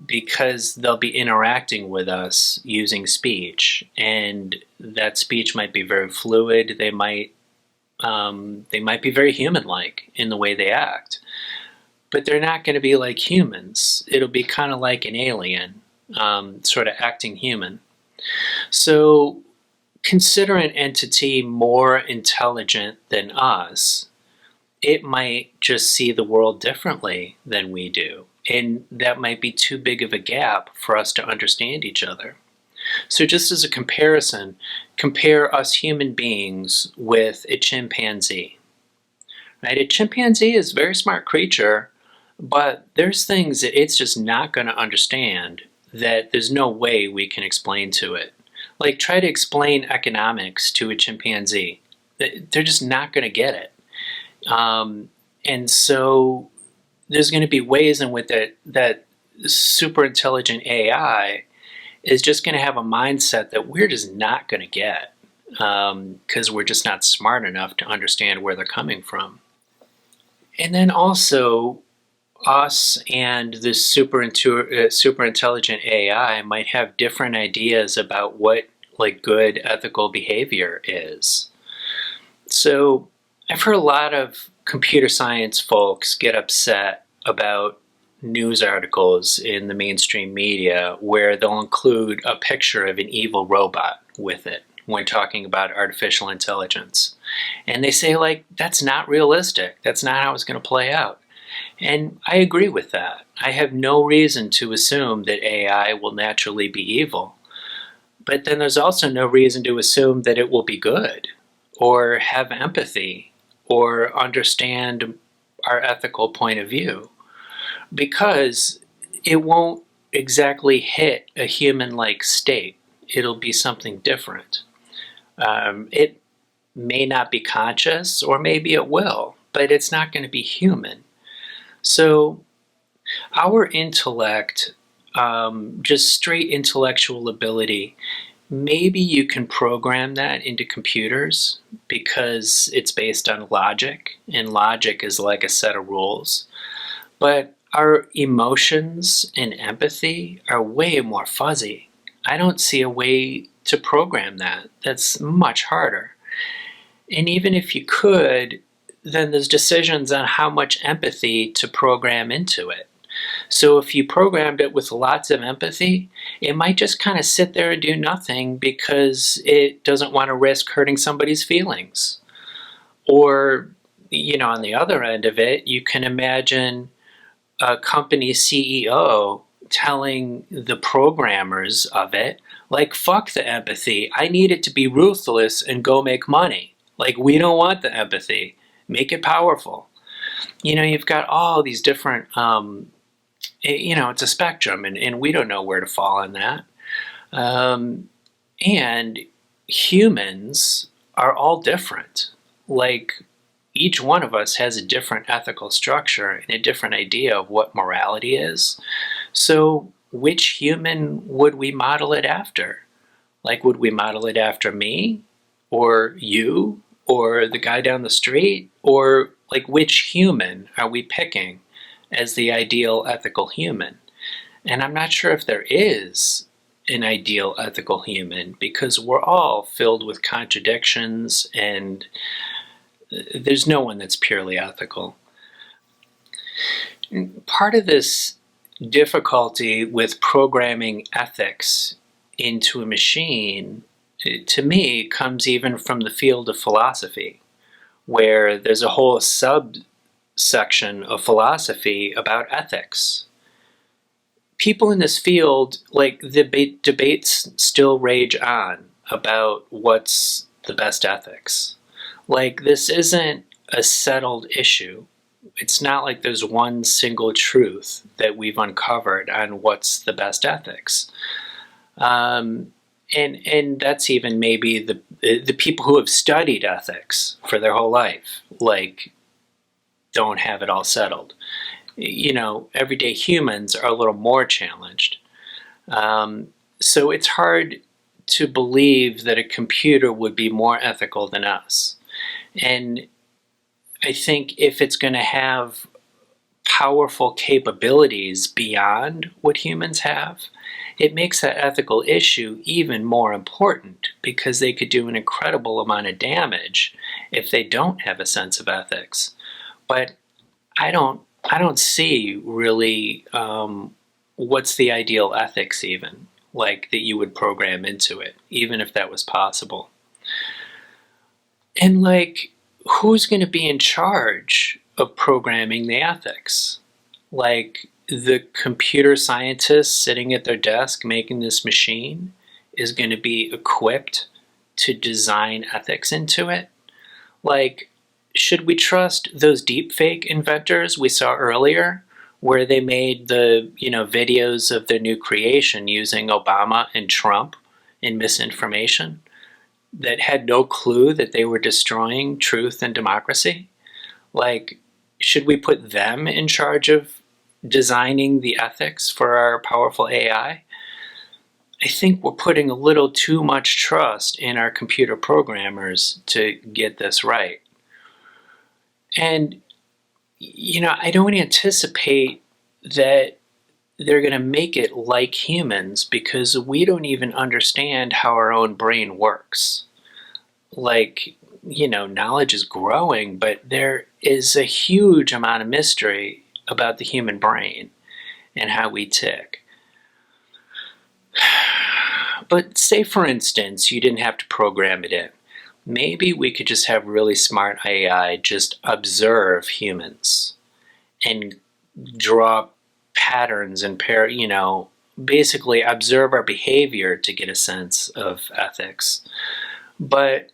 Because they'll be interacting with us using speech, and that speech might be very fluid. They might be very human-like in the way they act, but they're not going to be like humans. It'll be kind of like an alien, sort of acting human. So consider an entity more intelligent than us. It might just see the world differently than we do, and that might be too big of a gap for us to understand each other. So just as a comparison, compare us human beings with a chimpanzee. Right? A chimpanzee is a very smart creature, but there's things that it's just not going to understand that there's no way we can explain to it. Like, try to explain economics to a chimpanzee. They're just not going to get it. And so there's going to be ways in which that super intelligent AI is just going to have a mindset that we're just not going to get, because we're just not smart enough to understand where they're coming from. And then also, us and this super intelligent AI might have different ideas about what good ethical behavior is. So I've heard a lot of computer science folks get upset about news articles in the mainstream media where they'll include a picture of an evil robot with it when talking about artificial intelligence. And they say, that's not realistic. That's not how it's going to play out. And I agree with that. I have no reason to assume that AI will naturally be evil. But then there's also no reason to assume that it will be good, or have empathy, or understand our ethical point of view, because it won't exactly hit a human-like state. It'll be something different. It may not be conscious, or maybe it will, but it's not going to be human. So our intellect, just straight intellectual ability, maybe you can program that into computers because it's based on logic, and logic is like a set of rules. But our emotions and empathy are way more fuzzy. I don't see a way to program that. That's much harder. And even if you could, then there's decisions on how much empathy to program into it. So if you programmed it with lots of empathy, it might just kind of sit there and do nothing because it doesn't want to risk hurting somebody's feelings. Or, on the other end of it, you can imagine a company CEO telling the programmers of it, fuck the empathy. I need it to be ruthless and go make money. We don't want the empathy. Make it powerful. You've got all these different, it's a spectrum, and we don't know where to fall on that. And humans are all different. Each one of us has a different ethical structure and a different idea of what morality is. So which human would we model it after? Would we model it after me, or you, or the guy down the street? Or which human are we picking as the ideal ethical human? And I'm not sure if there is an ideal ethical human, because we're all filled with contradictions, and there's no one that's purely ethical. Part of this difficulty with programming ethics into a machine, to me, comes even from the field of philosophy, where there's a whole subsection of philosophy about ethics. People in this field, like, the debates still rage on about what's the best ethics. Like, this isn't a settled issue. It's not like there's one single truth that we've uncovered on what's the best ethics. And that's even maybe the people who have studied ethics for their whole life, like, don't have it all settled. Everyday humans are a little more challenged. So it's hard to believe that a computer would be more ethical than us. And I think if it's going to have powerful capabilities beyond what humans have, it makes that ethical issue even more important, because they could do an incredible amount of damage if they don't have a sense of ethics. But I don't see really what's the ideal ethics even, like, that you would program into it, even if that was possible. And, like, who's going to be in charge of programming the ethics? Like, the computer scientists sitting at their desk making this machine is going to be equipped to design ethics into it? Like, should we trust those deepfake inventors we saw earlier, where they made the videos of their new creation using Obama and Trump in Misinformation, that had no clue that they were destroying truth and democracy? Like, should we put them in charge of designing the ethics for our powerful AI? I think we're putting a little too much trust in our computer programmers to get this right. And, I don't anticipate that they're going to make it like humans, because we don't even understand how our own brain works. Like, knowledge is growing, but there is a huge amount of mystery about the human brain and how we tick. But say, for instance, you didn't have to program it in. Maybe we could just have really smart AI just observe humans and draw patterns and basically observe our behavior to get a sense of ethics. But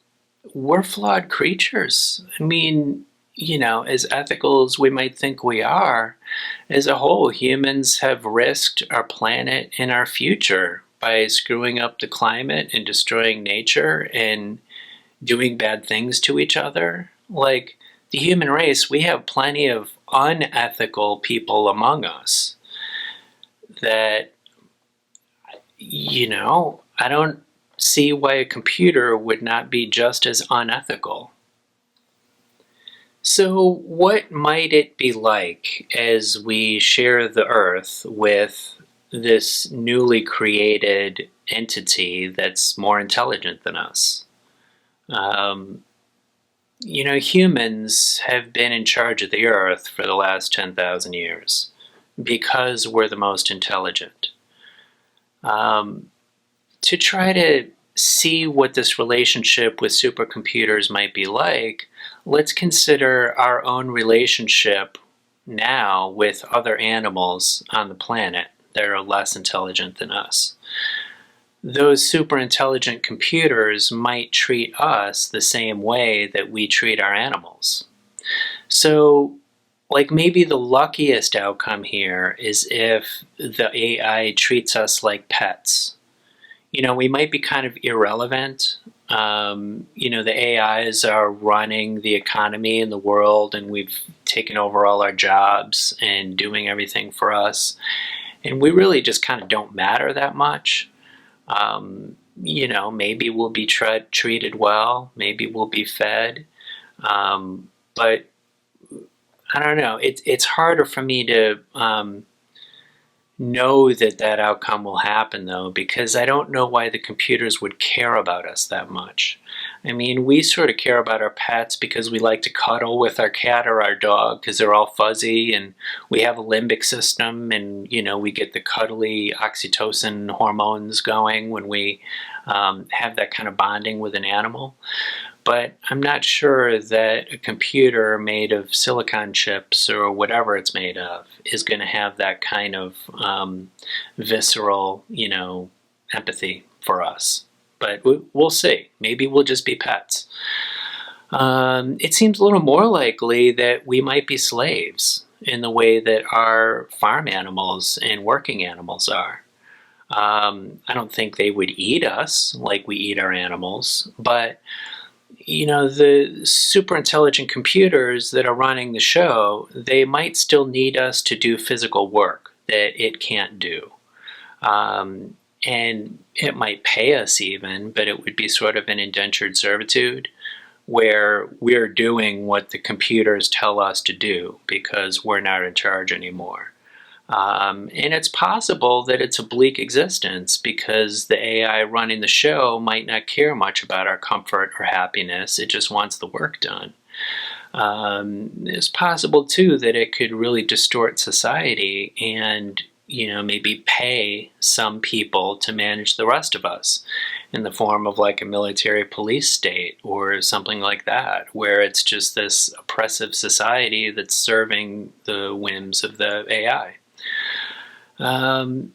we're flawed creatures. I mean, as ethical as we might think we are, as a whole, humans have risked our planet and our future by screwing up the climate and destroying nature and doing bad things to each other. Like, the human race, we have plenty of unethical people among us that, I don't see why a computer would not be just as unethical. So what might it be like as we share the Earth with this newly created entity that's more intelligent than us? Humans have been in charge of the Earth for the last 10,000 years because we're the most intelligent. To try to see what this relationship with supercomputers might be like, let's consider our own relationship now with other animals on the planet that are less intelligent than us. Those super intelligent computers might treat us the same way that we treat our animals. So, like, maybe the luckiest outcome here is if the AI treats us like pets. We might be kind of irrelevant. The AIs are running the economy in the world, and we've taken over all our jobs and doing everything for us. And we really just kind of don't matter that much. Maybe we'll be treated well, maybe we'll be fed, but I don't know. It's harder for me to know that outcome will happen, though, because I don't know why the computers would care about us that much. I mean, we sort of care about our pets because we like to cuddle with our cat or our dog because they're all fuzzy, and we have a limbic system, and we get the cuddly oxytocin hormones going when we have that kind of bonding with an animal. But I'm not sure that a computer made of silicon chips or whatever it's made of is going to have that kind of visceral, empathy for us. But we'll see. Maybe we'll just be pets. It seems a little more likely that we might be slaves in the way that our farm animals and working animals are. I don't think they would eat us like we eat our animals, but the super intelligent computers that are running the show, they might still need us to do physical work that it can't do. And it might pay us even, but it would be sort of an indentured servitude where we're doing what the computers tell us to do because we're not in charge anymore. And it's possible that it's a bleak existence because the AI running the show might not care much about our comfort or happiness. It just wants the work done. It's possible, too, that it could really distort society and maybe pay some people to manage the rest of us in the form of like a military police state or something like that, where it's just this oppressive society that's serving the whims of the AI. And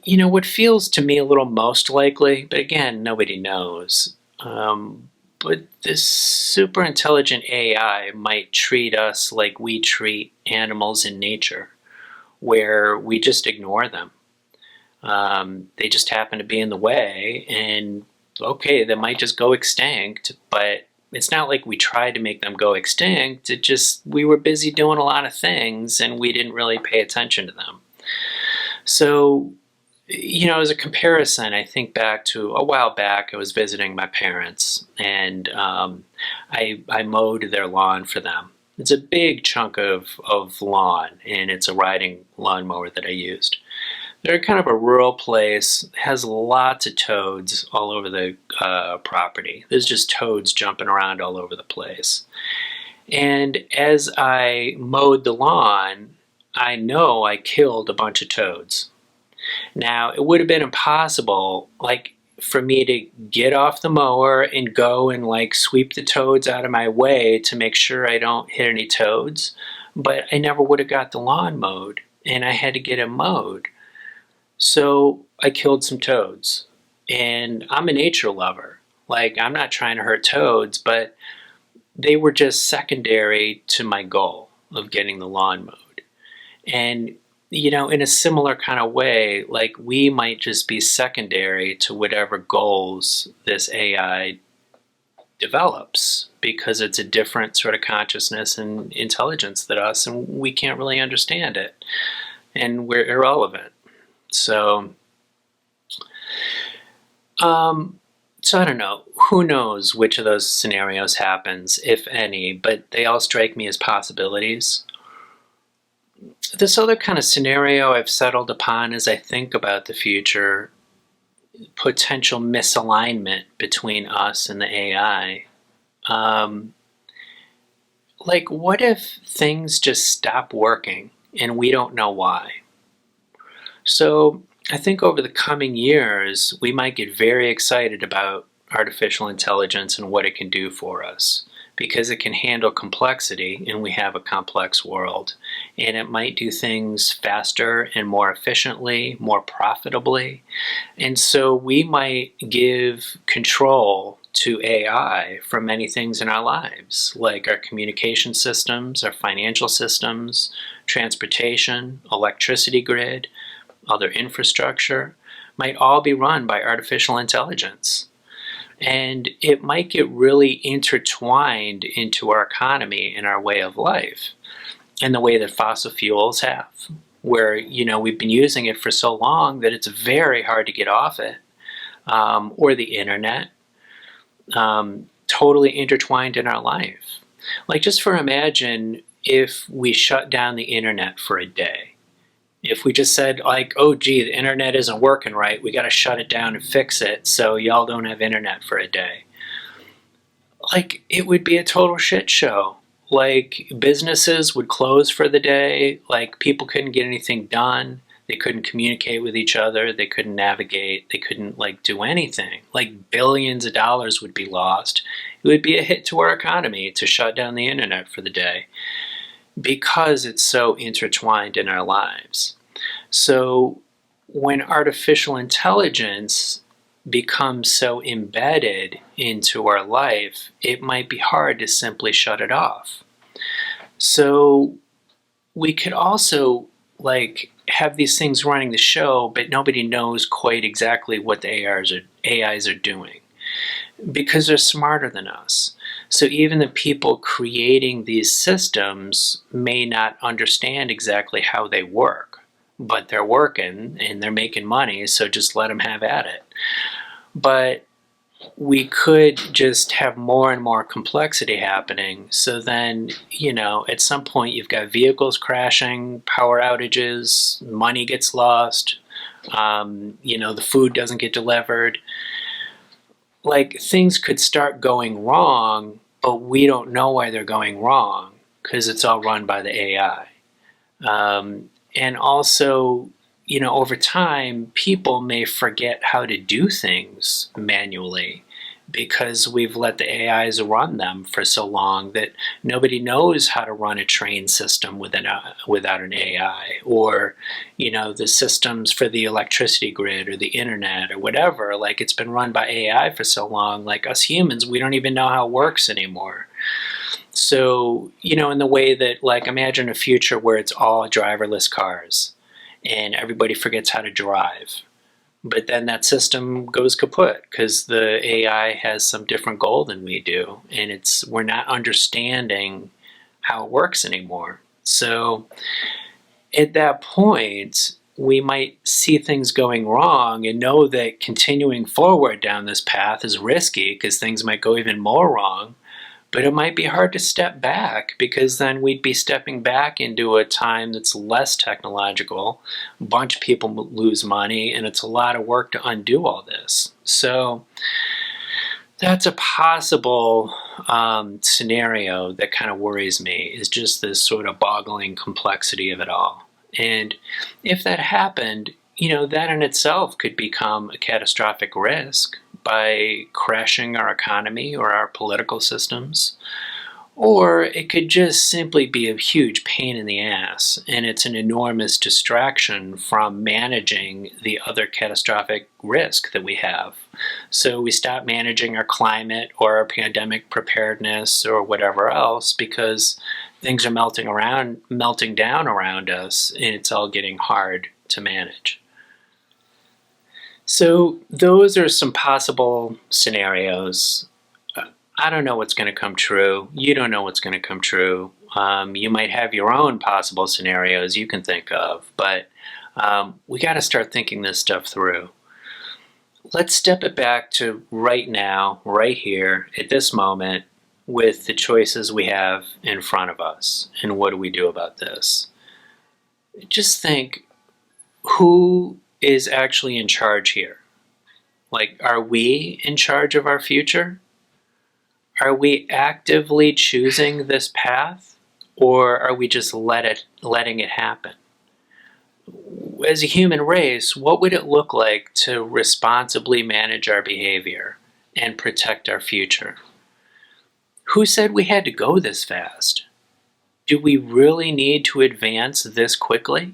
what feels to me a little most likely, but again, nobody knows, but this super intelligent AI might treat us like we treat animals in nature, where we just ignore them. They just happen to be in the way, and okay, they might just go extinct, but it's not like we tried to make them go extinct. It just, we were busy doing a lot of things and we didn't really pay attention to them. So, as a comparison, I think back to a while back, I was visiting my parents, and I mowed their lawn for them. It's a big chunk of lawn, and it's a riding lawnmower that I used. They're kind of a rural place, has lots of toads all over the property. There's just toads jumping around all over the place. And as I mowed the lawn, I know I killed a bunch of toads. Now, it would have been impossible, for me to get off the mower and go and sweep the toads out of my way to make sure I don't hit any toads, but I never would have got the lawn mowed, and I had to get it mowed. So I killed some toads, and I'm a nature lover. I'm not trying to hurt toads, but they were just secondary to my goal of getting the lawn mowed. And in a similar kind of way, we might just be secondary to whatever goals this AI develops because it's a different sort of consciousness and intelligence than us, and we can't really understand it, and we're irrelevant. So I don't know. Who knows which of those scenarios happens, if any, but they all strike me as possibilities. This other kind of scenario I've settled upon as I think about the future, potential misalignment between us and the AI. What if things just stop working and we don't know why? So I think over the coming years, we might get very excited about artificial intelligence and what it can do for us, because it can handle complexity, and we have a complex world. And it might do things faster and more efficiently, more profitably. And so we might give control to AI for many things in our lives, like our communication systems, our financial systems, transportation, electricity grid, other infrastructure, might all be run by artificial intelligence. And it might get really intertwined into our economy and our way of life, and the way that fossil fuels have, where we've been using it for so long that it's very hard to get off it, or the internet, totally intertwined in our life. Just imagine if we shut down the internet for a day. If we just said oh gee, the internet isn't working right, we got to shut it down and fix it so y'all don't have internet for a day. like it would be a total shit show. Like businesses would close for the day, like people couldn't get anything done. They couldn't communicate with each other. They couldn't navigate. They couldn't like do anything. Like billions of dollars would be lost. It would be a hit to our economy to shut down the internet for the day because it's so intertwined in our lives. So when artificial intelligence becomes so embedded into our life, it might be hard to simply shut it off. So we could also like have these things running the show, but nobody knows quite exactly what the AIs are doing because they're smarter than us. So even the people creating these systems may not understand exactly how they work, but they're working and they're making money, so just let them have at it. But we could just have more and more complexity happening. So then, at some point you've got vehicles crashing, power outages, money gets lost, the food doesn't get delivered. Like things could start going wrong, but we don't know why they're going wrong because it's all run by the AI. And also, over time, people may forget how to do things manually because we've let the AIs run them for so long that nobody knows how to run a train system without an AI, or, the systems for the electricity grid or the internet or whatever. Like it's been run by AI for so long, like us humans, we don't even know how it works anymore. So, in the way that, like, imagine a future where it's all driverless cars and everybody forgets how to drive. But then that system goes kaput because the AI has some different goal than we do, and we're not understanding how it works anymore. So at that point, we might see things going wrong and know that continuing forward down this path is risky because things might go even more wrong. But it might be hard to step back because then we'd be stepping back into a time that's less technological. A bunch of people lose money, and it's a lot of work to undo all this. So that's a possible scenario that kind of worries me, is just this sort of boggling complexity of it all. And if that happened, that in itself could become a catastrophic risk by crashing our economy or our political systems. Or it could just simply be a huge pain in the ass, and it's an enormous distraction from managing the other catastrophic risk that we have. So we stop managing our climate or our pandemic preparedness or whatever else because things are melting down around us, and it's all getting hard to manage. So those are some possible scenarios. I don't know what's going to come true. You don't know what's going to come true. You might have your own possible scenarios you can think of, but we got to start thinking this stuff through. Let's step it back to right now, right here, at this moment, with the choices we have in front of us, and what do we do about this? Just think, who is actually in charge here? Like, are we in charge of our future? Are we actively choosing this path, or are we just letting it happen? As a human race, what would it look like to responsibly manage our behavior and protect our future? Who said we had to go this fast? Do we really need to advance this quickly?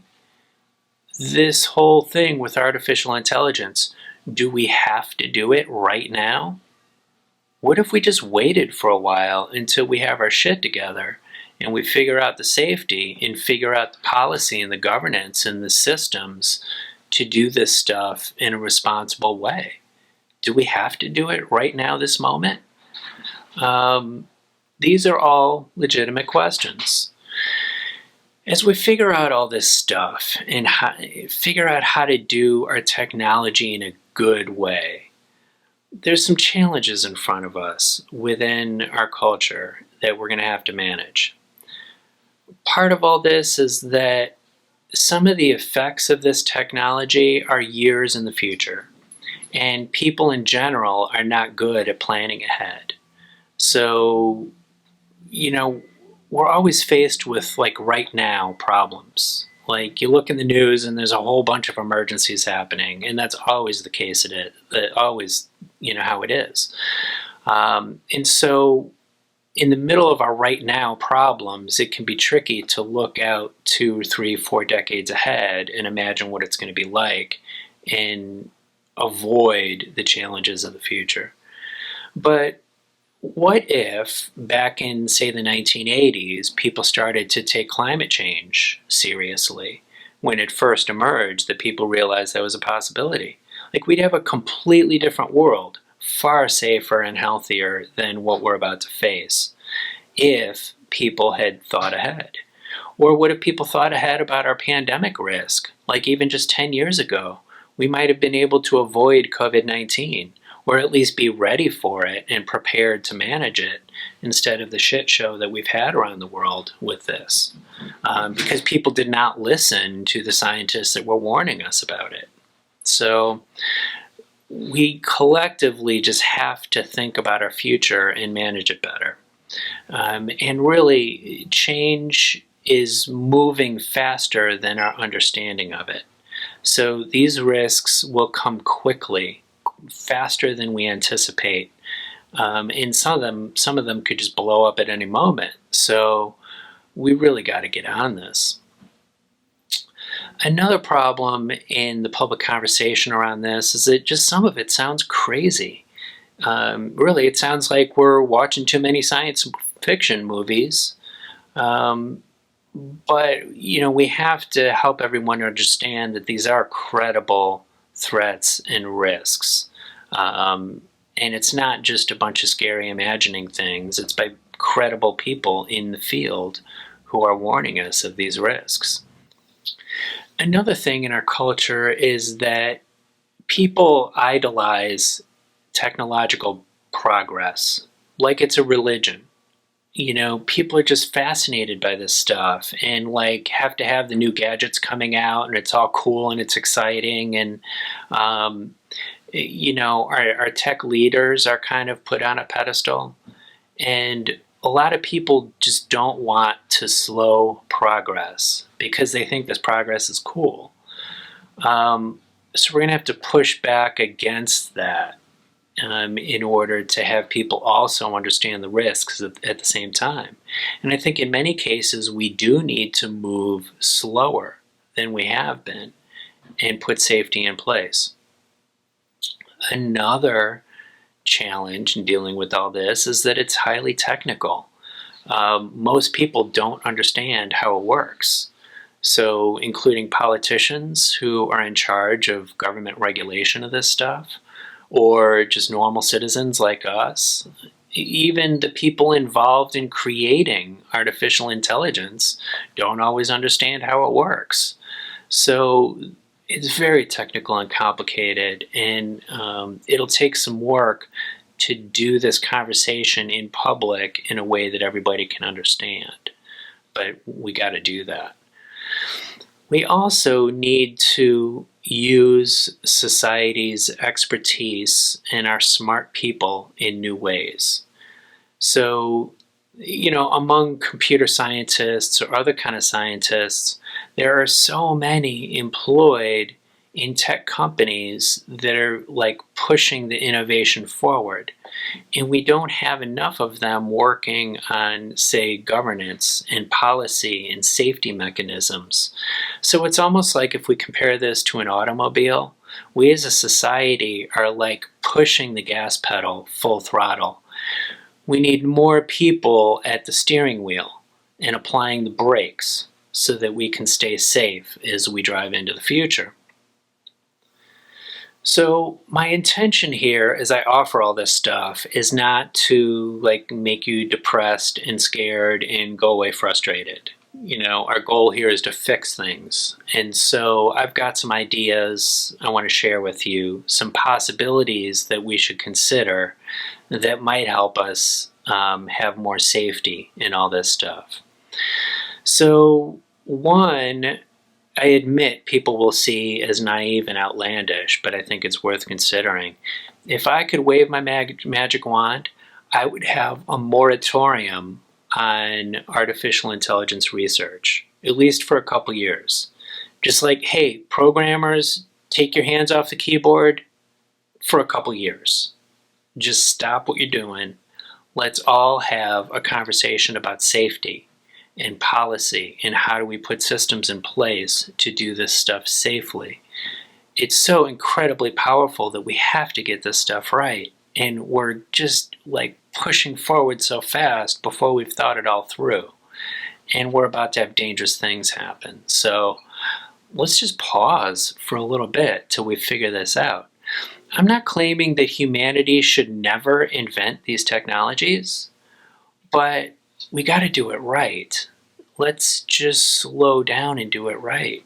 This whole thing with artificial intelligence, do we have to do it right now? What if we just waited for a while until we have our shit together and we figure out the safety and figure out the policy and the governance and the systems to do this stuff in a responsible way? Do we have to do it right now, this moment? These are all legitimate questions. As we figure out all this stuff and figure out how to do our technology in a good way, there's some challenges in front of us within our culture that we're going to have to manage. Part of all this is that some of the effects of this technology are years in the future, and people in general are not good at planning ahead. So, we're always faced with like right now problems. Like you look in the news and there's a whole bunch of emergencies happening, and that's always the case. Always, how it is. And so, in the middle of our right now problems, it can be tricky to look out 2, 3, 4 decades ahead and imagine what it's going to be like and avoid the challenges of the future. But what if back in, say, the 1980s, people started to take climate change seriously? When it first emerged, that people realized that was a possibility. Like we'd have a completely different world, far safer and healthier than what we're about to face, if people had thought ahead. Or what if people thought ahead about our pandemic risk? Like even just 10 years ago, we might have been able to avoid COVID-19, or at least be ready for it and prepared to manage it, instead of the shit show that we've had around the world with this. Because people did not listen to the scientists that were warning us about it. So we collectively just have to think about our future and manage it better. And really, change is moving faster than our understanding of it. So these risks will come quickly, faster than we anticipate. And some of them could just blow up at any moment. So we really got to get on this. Another problem in the public conversation around this is that just some of it sounds crazy. Really, it sounds like we're watching too many science fiction movies. But, we have to help everyone understand that these are credible threats and risks. And it's not just a bunch of scary imagining things. It's by credible people in the field who are warning us of these risks. Another thing in our culture is that people idolize technological progress like it's a religion. People are just fascinated by this stuff and like have to have the new gadgets coming out, and it's all cool and it's exciting. And, our tech leaders are kind of put on a pedestal. And a lot of people just don't want to slow progress because they think this progress is cool. So we're going to have to push back against that. In order to have people also understand the risks at the same time. And I think in many cases we do need to move slower than we have been and put safety in place. Another challenge in dealing with all this is that it's highly technical. Most people don't understand how it works. So including politicians who are in charge of government regulation of this stuff, or just normal citizens like us, even the people involved in creating artificial intelligence don't always understand how it works. So it's very technical and complicated, and it'll take some work to do this conversation in public in a way that everybody can understand. But we got to do that. We also need to use society's expertise and our smart people in new ways. So, among computer scientists or other kind of scientists, there are so many employed in tech companies that are like pushing the innovation forward. And we don't have enough of them working on, say, governance and policy and safety mechanisms. So it's almost like if we compare this to an automobile, we as a society are like pushing the gas pedal full throttle. We need more people at the steering wheel and applying the brakes so that we can stay safe as we drive into the future. So my intention here as I offer all this stuff is not to like make you depressed and scared and go away frustrated. Our goal here is to fix things. And so I've got some ideas I want to share with you, some possibilities that we should consider that might help us have more safety in all this stuff. So one, I admit people will see as naive and outlandish, but I think it's worth considering. If I could wave my magic wand, I would have a moratorium on artificial intelligence research, at least for a couple years. Just like, hey, programmers, take your hands off the keyboard for a couple years. Just stop what you're doing. Let's all have a conversation about safety and policy and how do we put systems in place to do this stuff safely. It's so incredibly powerful that we have to get this stuff right. And we're just like pushing forward so fast before we've thought it all through. And we're about to have dangerous things happen. So let's just pause for a little bit till we figure this out. I'm not claiming that humanity should never invent these technologies, but we got to do it right. Let's just slow down and do it right.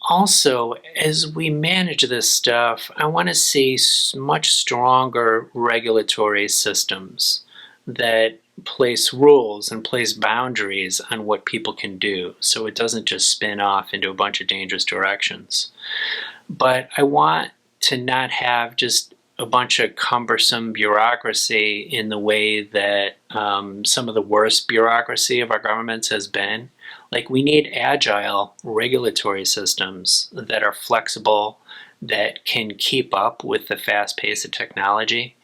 Also, as we manage this stuff, I want to see much stronger regulatory systems that place rules and place boundaries on what people can do so it doesn't just spin off into a bunch of dangerous directions. But I want to not have just a bunch of cumbersome bureaucracy in the way that some of the worst bureaucracy of our governments has been. Like, we need agile regulatory systems that are flexible, that can keep up with the fast pace of technology.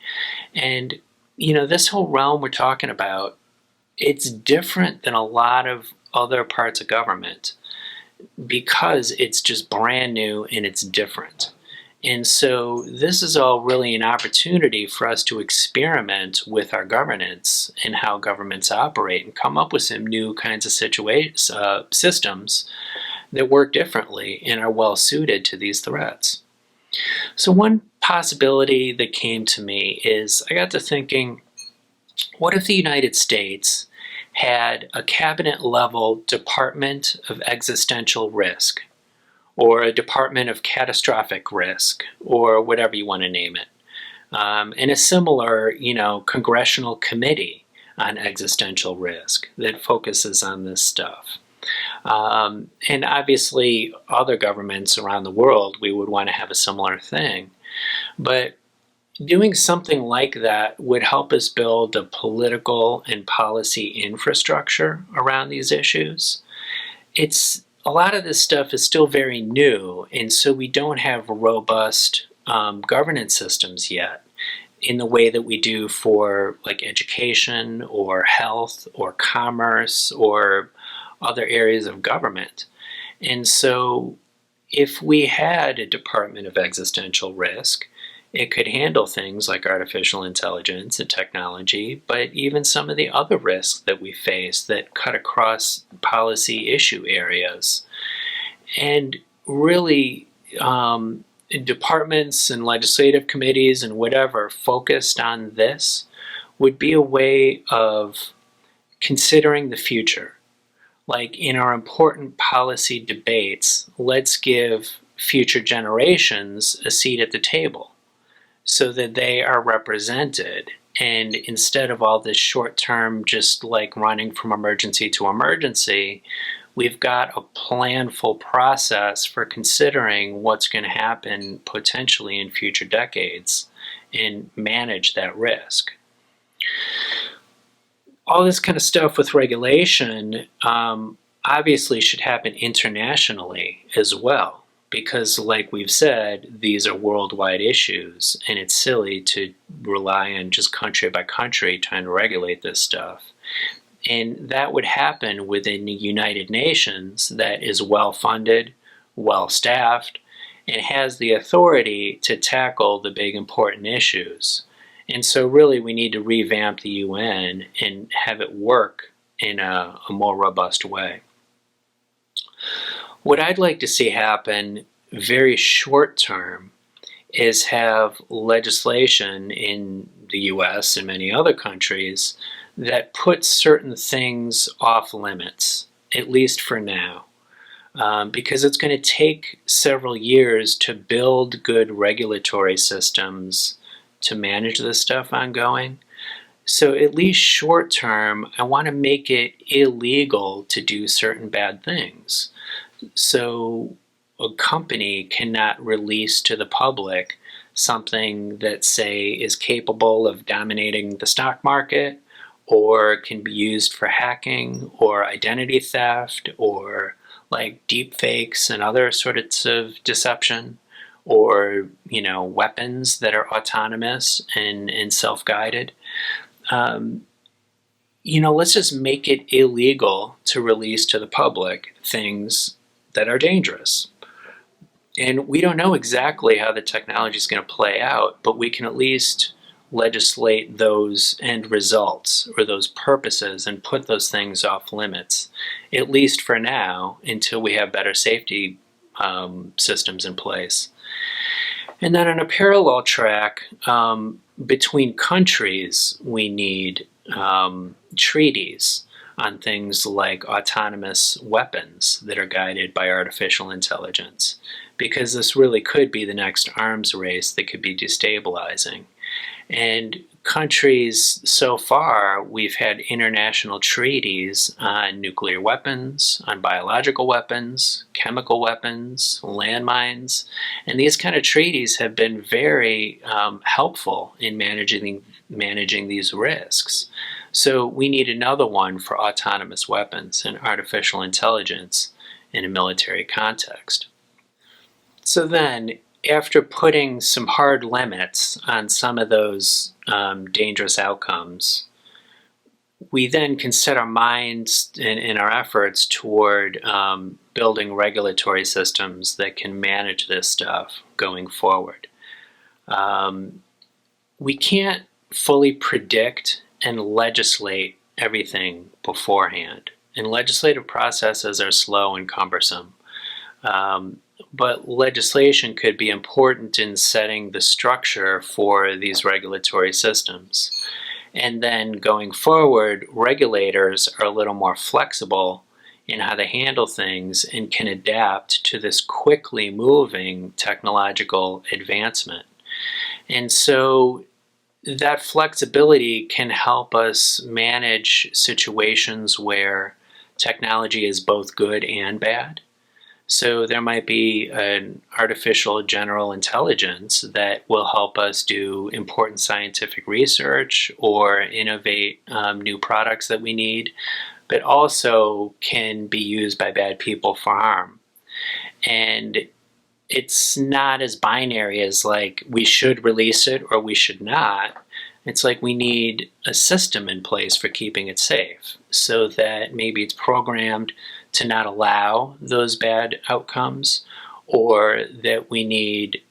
And, you know, this whole realm we're talking about, it's different than a lot of other parts of government because it's just brand new and it's different. And so this is all really an opportunity for us to experiment with our governance and how governments operate and come up with some new kinds of systems that work differently and are well suited to these threats. So one possibility that came to me is I got to thinking, what if the United States had a cabinet-level Department of Existential Risk, or a Department of Catastrophic Risk, or whatever you want to name it, and a similar, congressional committee on existential risk that focuses on this stuff. And obviously, other governments around the world, we would want to have a similar thing. But doing something like that would help us build a political and policy infrastructure around these issues. A lot of this stuff is still very new, and so we don't have robust governance systems yet in the way that we do for like education or health or commerce or other areas of government. And so if we had a Department of Existential Risk, it could handle things like artificial intelligence and technology, but even some of the other risks that we face that cut across policy issue areas. And really, departments and legislative committees and whatever focused on this would be a way of considering the future. Like in our important policy debates, let's give future generations a seat at the table, so that they are represented. And instead of all this short-term just like running from emergency to emergency, we've got a planful process for considering what's going to happen potentially in future decades and manage that risk. All this kind of stuff with regulation obviously should happen internationally as well. Because like we've said, these are worldwide issues, and it's silly to rely on just country by country trying to regulate this stuff. And that would happen within the United Nations that is well-funded, well-staffed, and has the authority to tackle the big important issues. And so really we need to revamp the UN and have it work in a more robust way. What I'd like to see happen very short term is have legislation in the US and many other countries that puts certain things off limits, at least for now. Because it's going to take several years to build good regulatory systems to manage this stuff ongoing. So at least short term, I want to make it illegal to do certain bad things. So a company cannot release to the public something that, say, is capable of dominating the stock market, or can be used for hacking or identity theft, or like deepfakes and other sorts of deception, or weapons that are autonomous and self-guided. Let's just make it illegal to release to the public things that are dangerous. And we don't know exactly how the technology is going to play out, but we can at least legislate those end results or those purposes and put those things off limits, at least for now, until we have better safety systems in place. And then on a parallel track, between countries, we need treaties on things like autonomous weapons that are guided by artificial intelligence, because this really could be the next arms race that could be destabilizing. And countries, so far, we've had international treaties on nuclear weapons, on biological weapons, chemical weapons, landmines, and these kind of treaties have been very helpful in managing these risks. So we need another one for autonomous weapons and artificial intelligence in a military context. So then, after putting some hard limits on some of those dangerous outcomes, we then can set our minds and our efforts toward building regulatory systems that can manage this stuff going forward. We can't fully predict and legislate everything beforehand, and legislative processes are slow and cumbersome. But legislation could be important in setting the structure for these regulatory systems. And then going forward, regulators are a little more flexible in how they handle things and can adapt to this quickly moving technological advancement. And so that flexibility can help us manage situations where technology is both good and bad. So there might be an artificial general intelligence that will help us do important scientific research or innovate new products that we need, but also can be used by bad people for harm. And it's not as binary as like we should release it or we should not. It's like we need a system in place for keeping it safe so that maybe it's programmed to not allow those bad outcomes, or that we need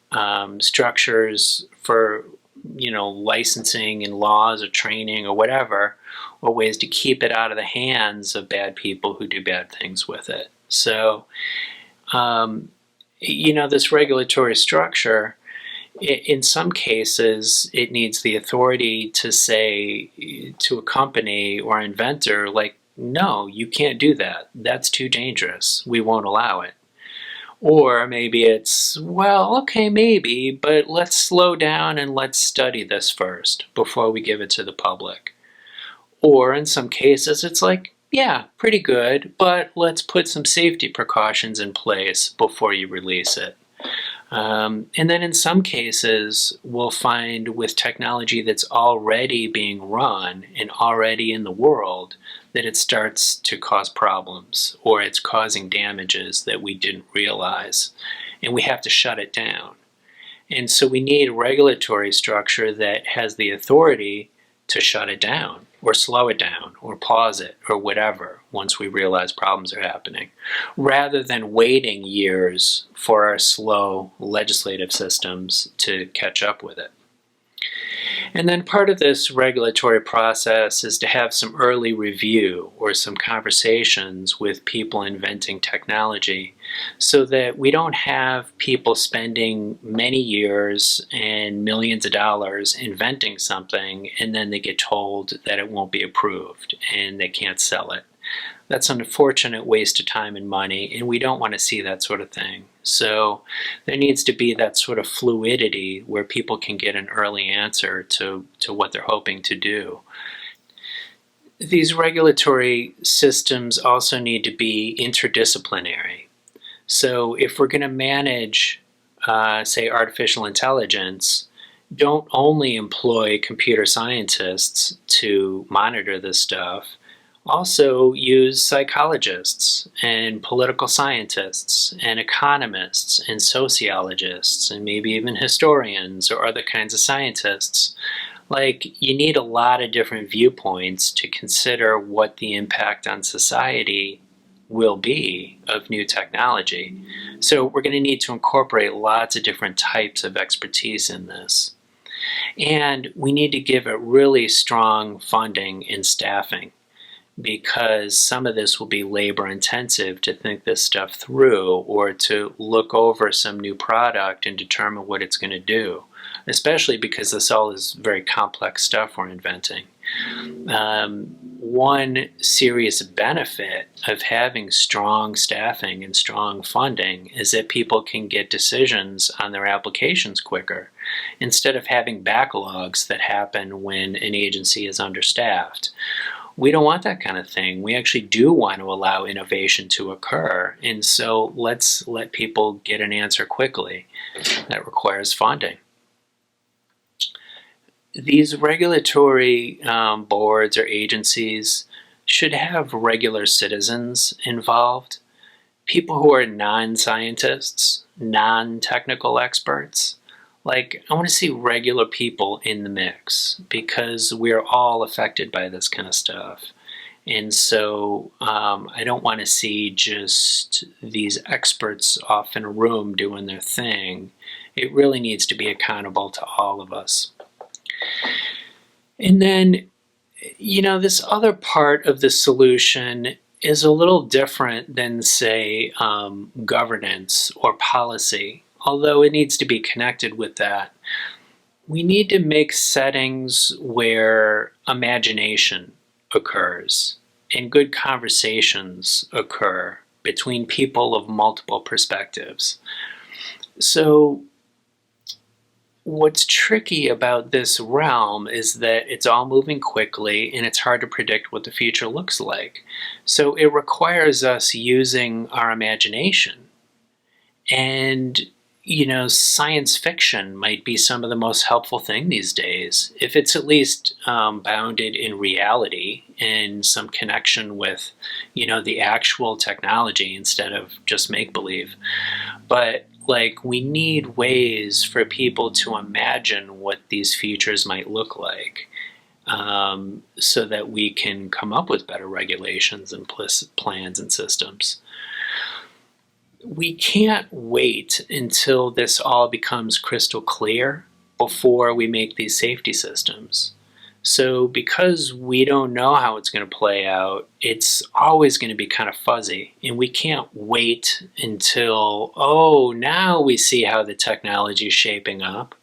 structures for licensing and laws or training or whatever, or ways to keep it out of the hands of bad people who do bad things with it. So this regulatory structure, in some cases, it needs the authority to say to a company or inventor, like, no, you can't do that. That's too dangerous. We won't allow it. Or maybe it's, well, okay, maybe, but let's slow down and let's study this first before we give it to the public. Or in some cases, it's like, yeah, pretty good, but let's put some safety precautions in place before you release it. And then in some cases, we'll find with technology that's already being run and already in the world that it starts to cause problems, or it's causing damages that we didn't realize, and we have to shut it down. And so we need a regulatory structure that has the authority to shut it down, or slow it down, or pause it, or whatever, once we realize problems are happening, rather than waiting years for our slow legislative systems to catch up with it. And then part of this regulatory process is to have some early review or some conversations with people inventing technology, so that we don't have people spending many years and millions of dollars inventing something and then they get told that it won't be approved and they can't sell it. That's an unfortunate waste of time and money, and we don't want to see that sort of thing. So there needs to be that sort of fluidity where people can get an early answer to what they're hoping to do. These regulatory systems also need to be interdisciplinary. So if we're going to manage say, artificial intelligence don't only employ computer scientists to monitor this stuff, also use psychologists and political scientists and economists and sociologists and maybe even historians or other kinds of scientists. Like, you need a lot of different viewpoints to consider what the impact on society will be of new technology. So we're going to need to incorporate lots of different types of expertise in this. And we need to give it really strong funding and staffing, because some of this will be labor intensive to think this stuff through or to look over some new product and determine what it's going to do, especially because this all is very complex stuff we're inventing. One serious benefit of having strong staffing and strong funding is that people can get decisions on their applications quicker, instead of having backlogs that happen when an agency is understaffed. We don't want that kind of thing. We actually do want to allow innovation to occur, and so let's let people get an answer quickly. That requires funding. These regulatory boards or agencies should have regular citizens involved, people who are non-scientists, non-technical experts. Like, I want to see regular people in the mix, because we're all affected by this kind of stuff. And so I don't want to see just these experts off in a room doing their thing. It really needs to be accountable to all of us. And then, this other part of the solution is a little different than, say, governance or policy, although it needs to be connected with that. We need to make settings where imagination occurs and good conversations occur between people of multiple perspectives. So what's tricky about this realm is that it's all moving quickly and it's hard to predict what the future looks like. So it requires us using our imagination. And science fiction might be some of the most helpful thing these days, if it's at least bounded in reality and some connection with, the actual technology instead of just make-believe. But we need ways for people to imagine what these futures might look like, so that we can come up with better regulations and plans and systems. We can't wait until this all becomes crystal clear before we make these safety systems. So because we don't know how it's going to play out, it's always going to be kind of fuzzy. And we can't wait until, now we see how the technology is shaping up,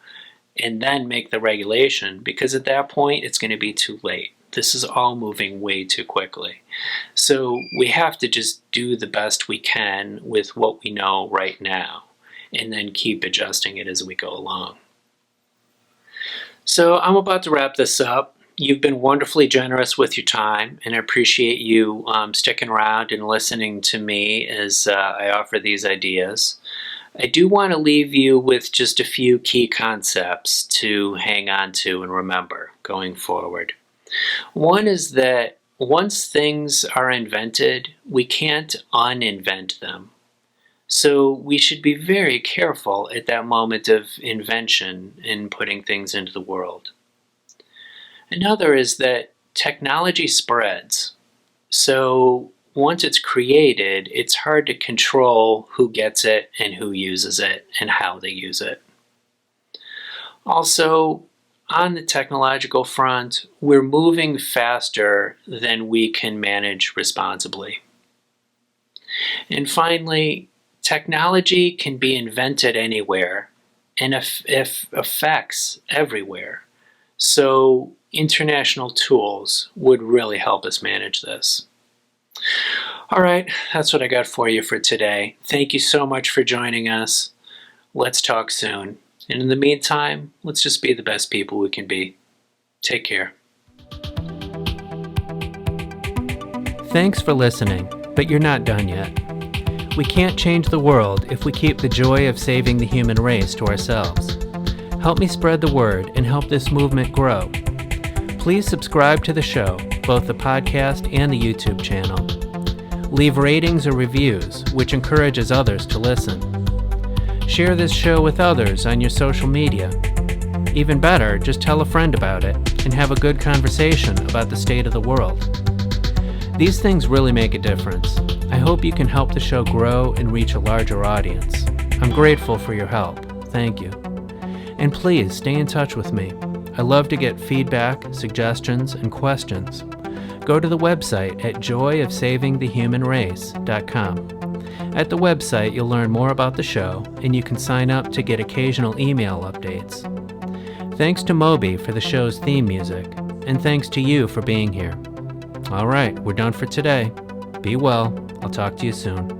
and then make the regulation, because at that point it's going to be too late. This is all moving way too quickly. So we have to just do the best we can with what we know right now, and then keep adjusting it as we go along. So I'm about to wrap this up. You've been wonderfully generous with your time, and I appreciate you sticking around and listening to me as I offer these ideas. I do want to leave you with just a few key concepts to hang on to and remember going forward. One is that once things are invented, we can't uninvent them. So we should be very careful at that moment of invention in putting things into the world. Another is that technology spreads. So once it's created, it's hard to control who gets it and who uses it and how they use it. Also, on the technological front, we're moving faster than we can manage responsibly. And finally, technology can be invented anywhere and effects everywhere. So international tools would really help us manage this. All right, that's what I got for you for today. Thank you so much for joining us. Let's talk soon. And in the meantime, let's just be the best people we can be. Take care. Thanks for listening, but you're not done yet. We can't change the world if we keep the joy of saving the human race to ourselves. Help me spread the word and help this movement grow. Please subscribe to the show, both the podcast and the YouTube channel. Leave ratings or reviews, which encourages others to listen. Share this show with others on your social media. Even better, just tell a friend about it and have a good conversation about the state of the world. These things really make a difference. I hope you can help the show grow and reach a larger audience. I'm grateful for your help. Thank you. And please stay in touch with me. I love to get feedback, suggestions, and questions. Go to the website at joyofsavingthehumanrace.com. At the website, you'll learn more about the show, and you can sign up to get occasional email updates. Thanks to Moby for the show's theme music, and thanks to you for being here. All right, we're done for today. Be well. I'll talk to you soon.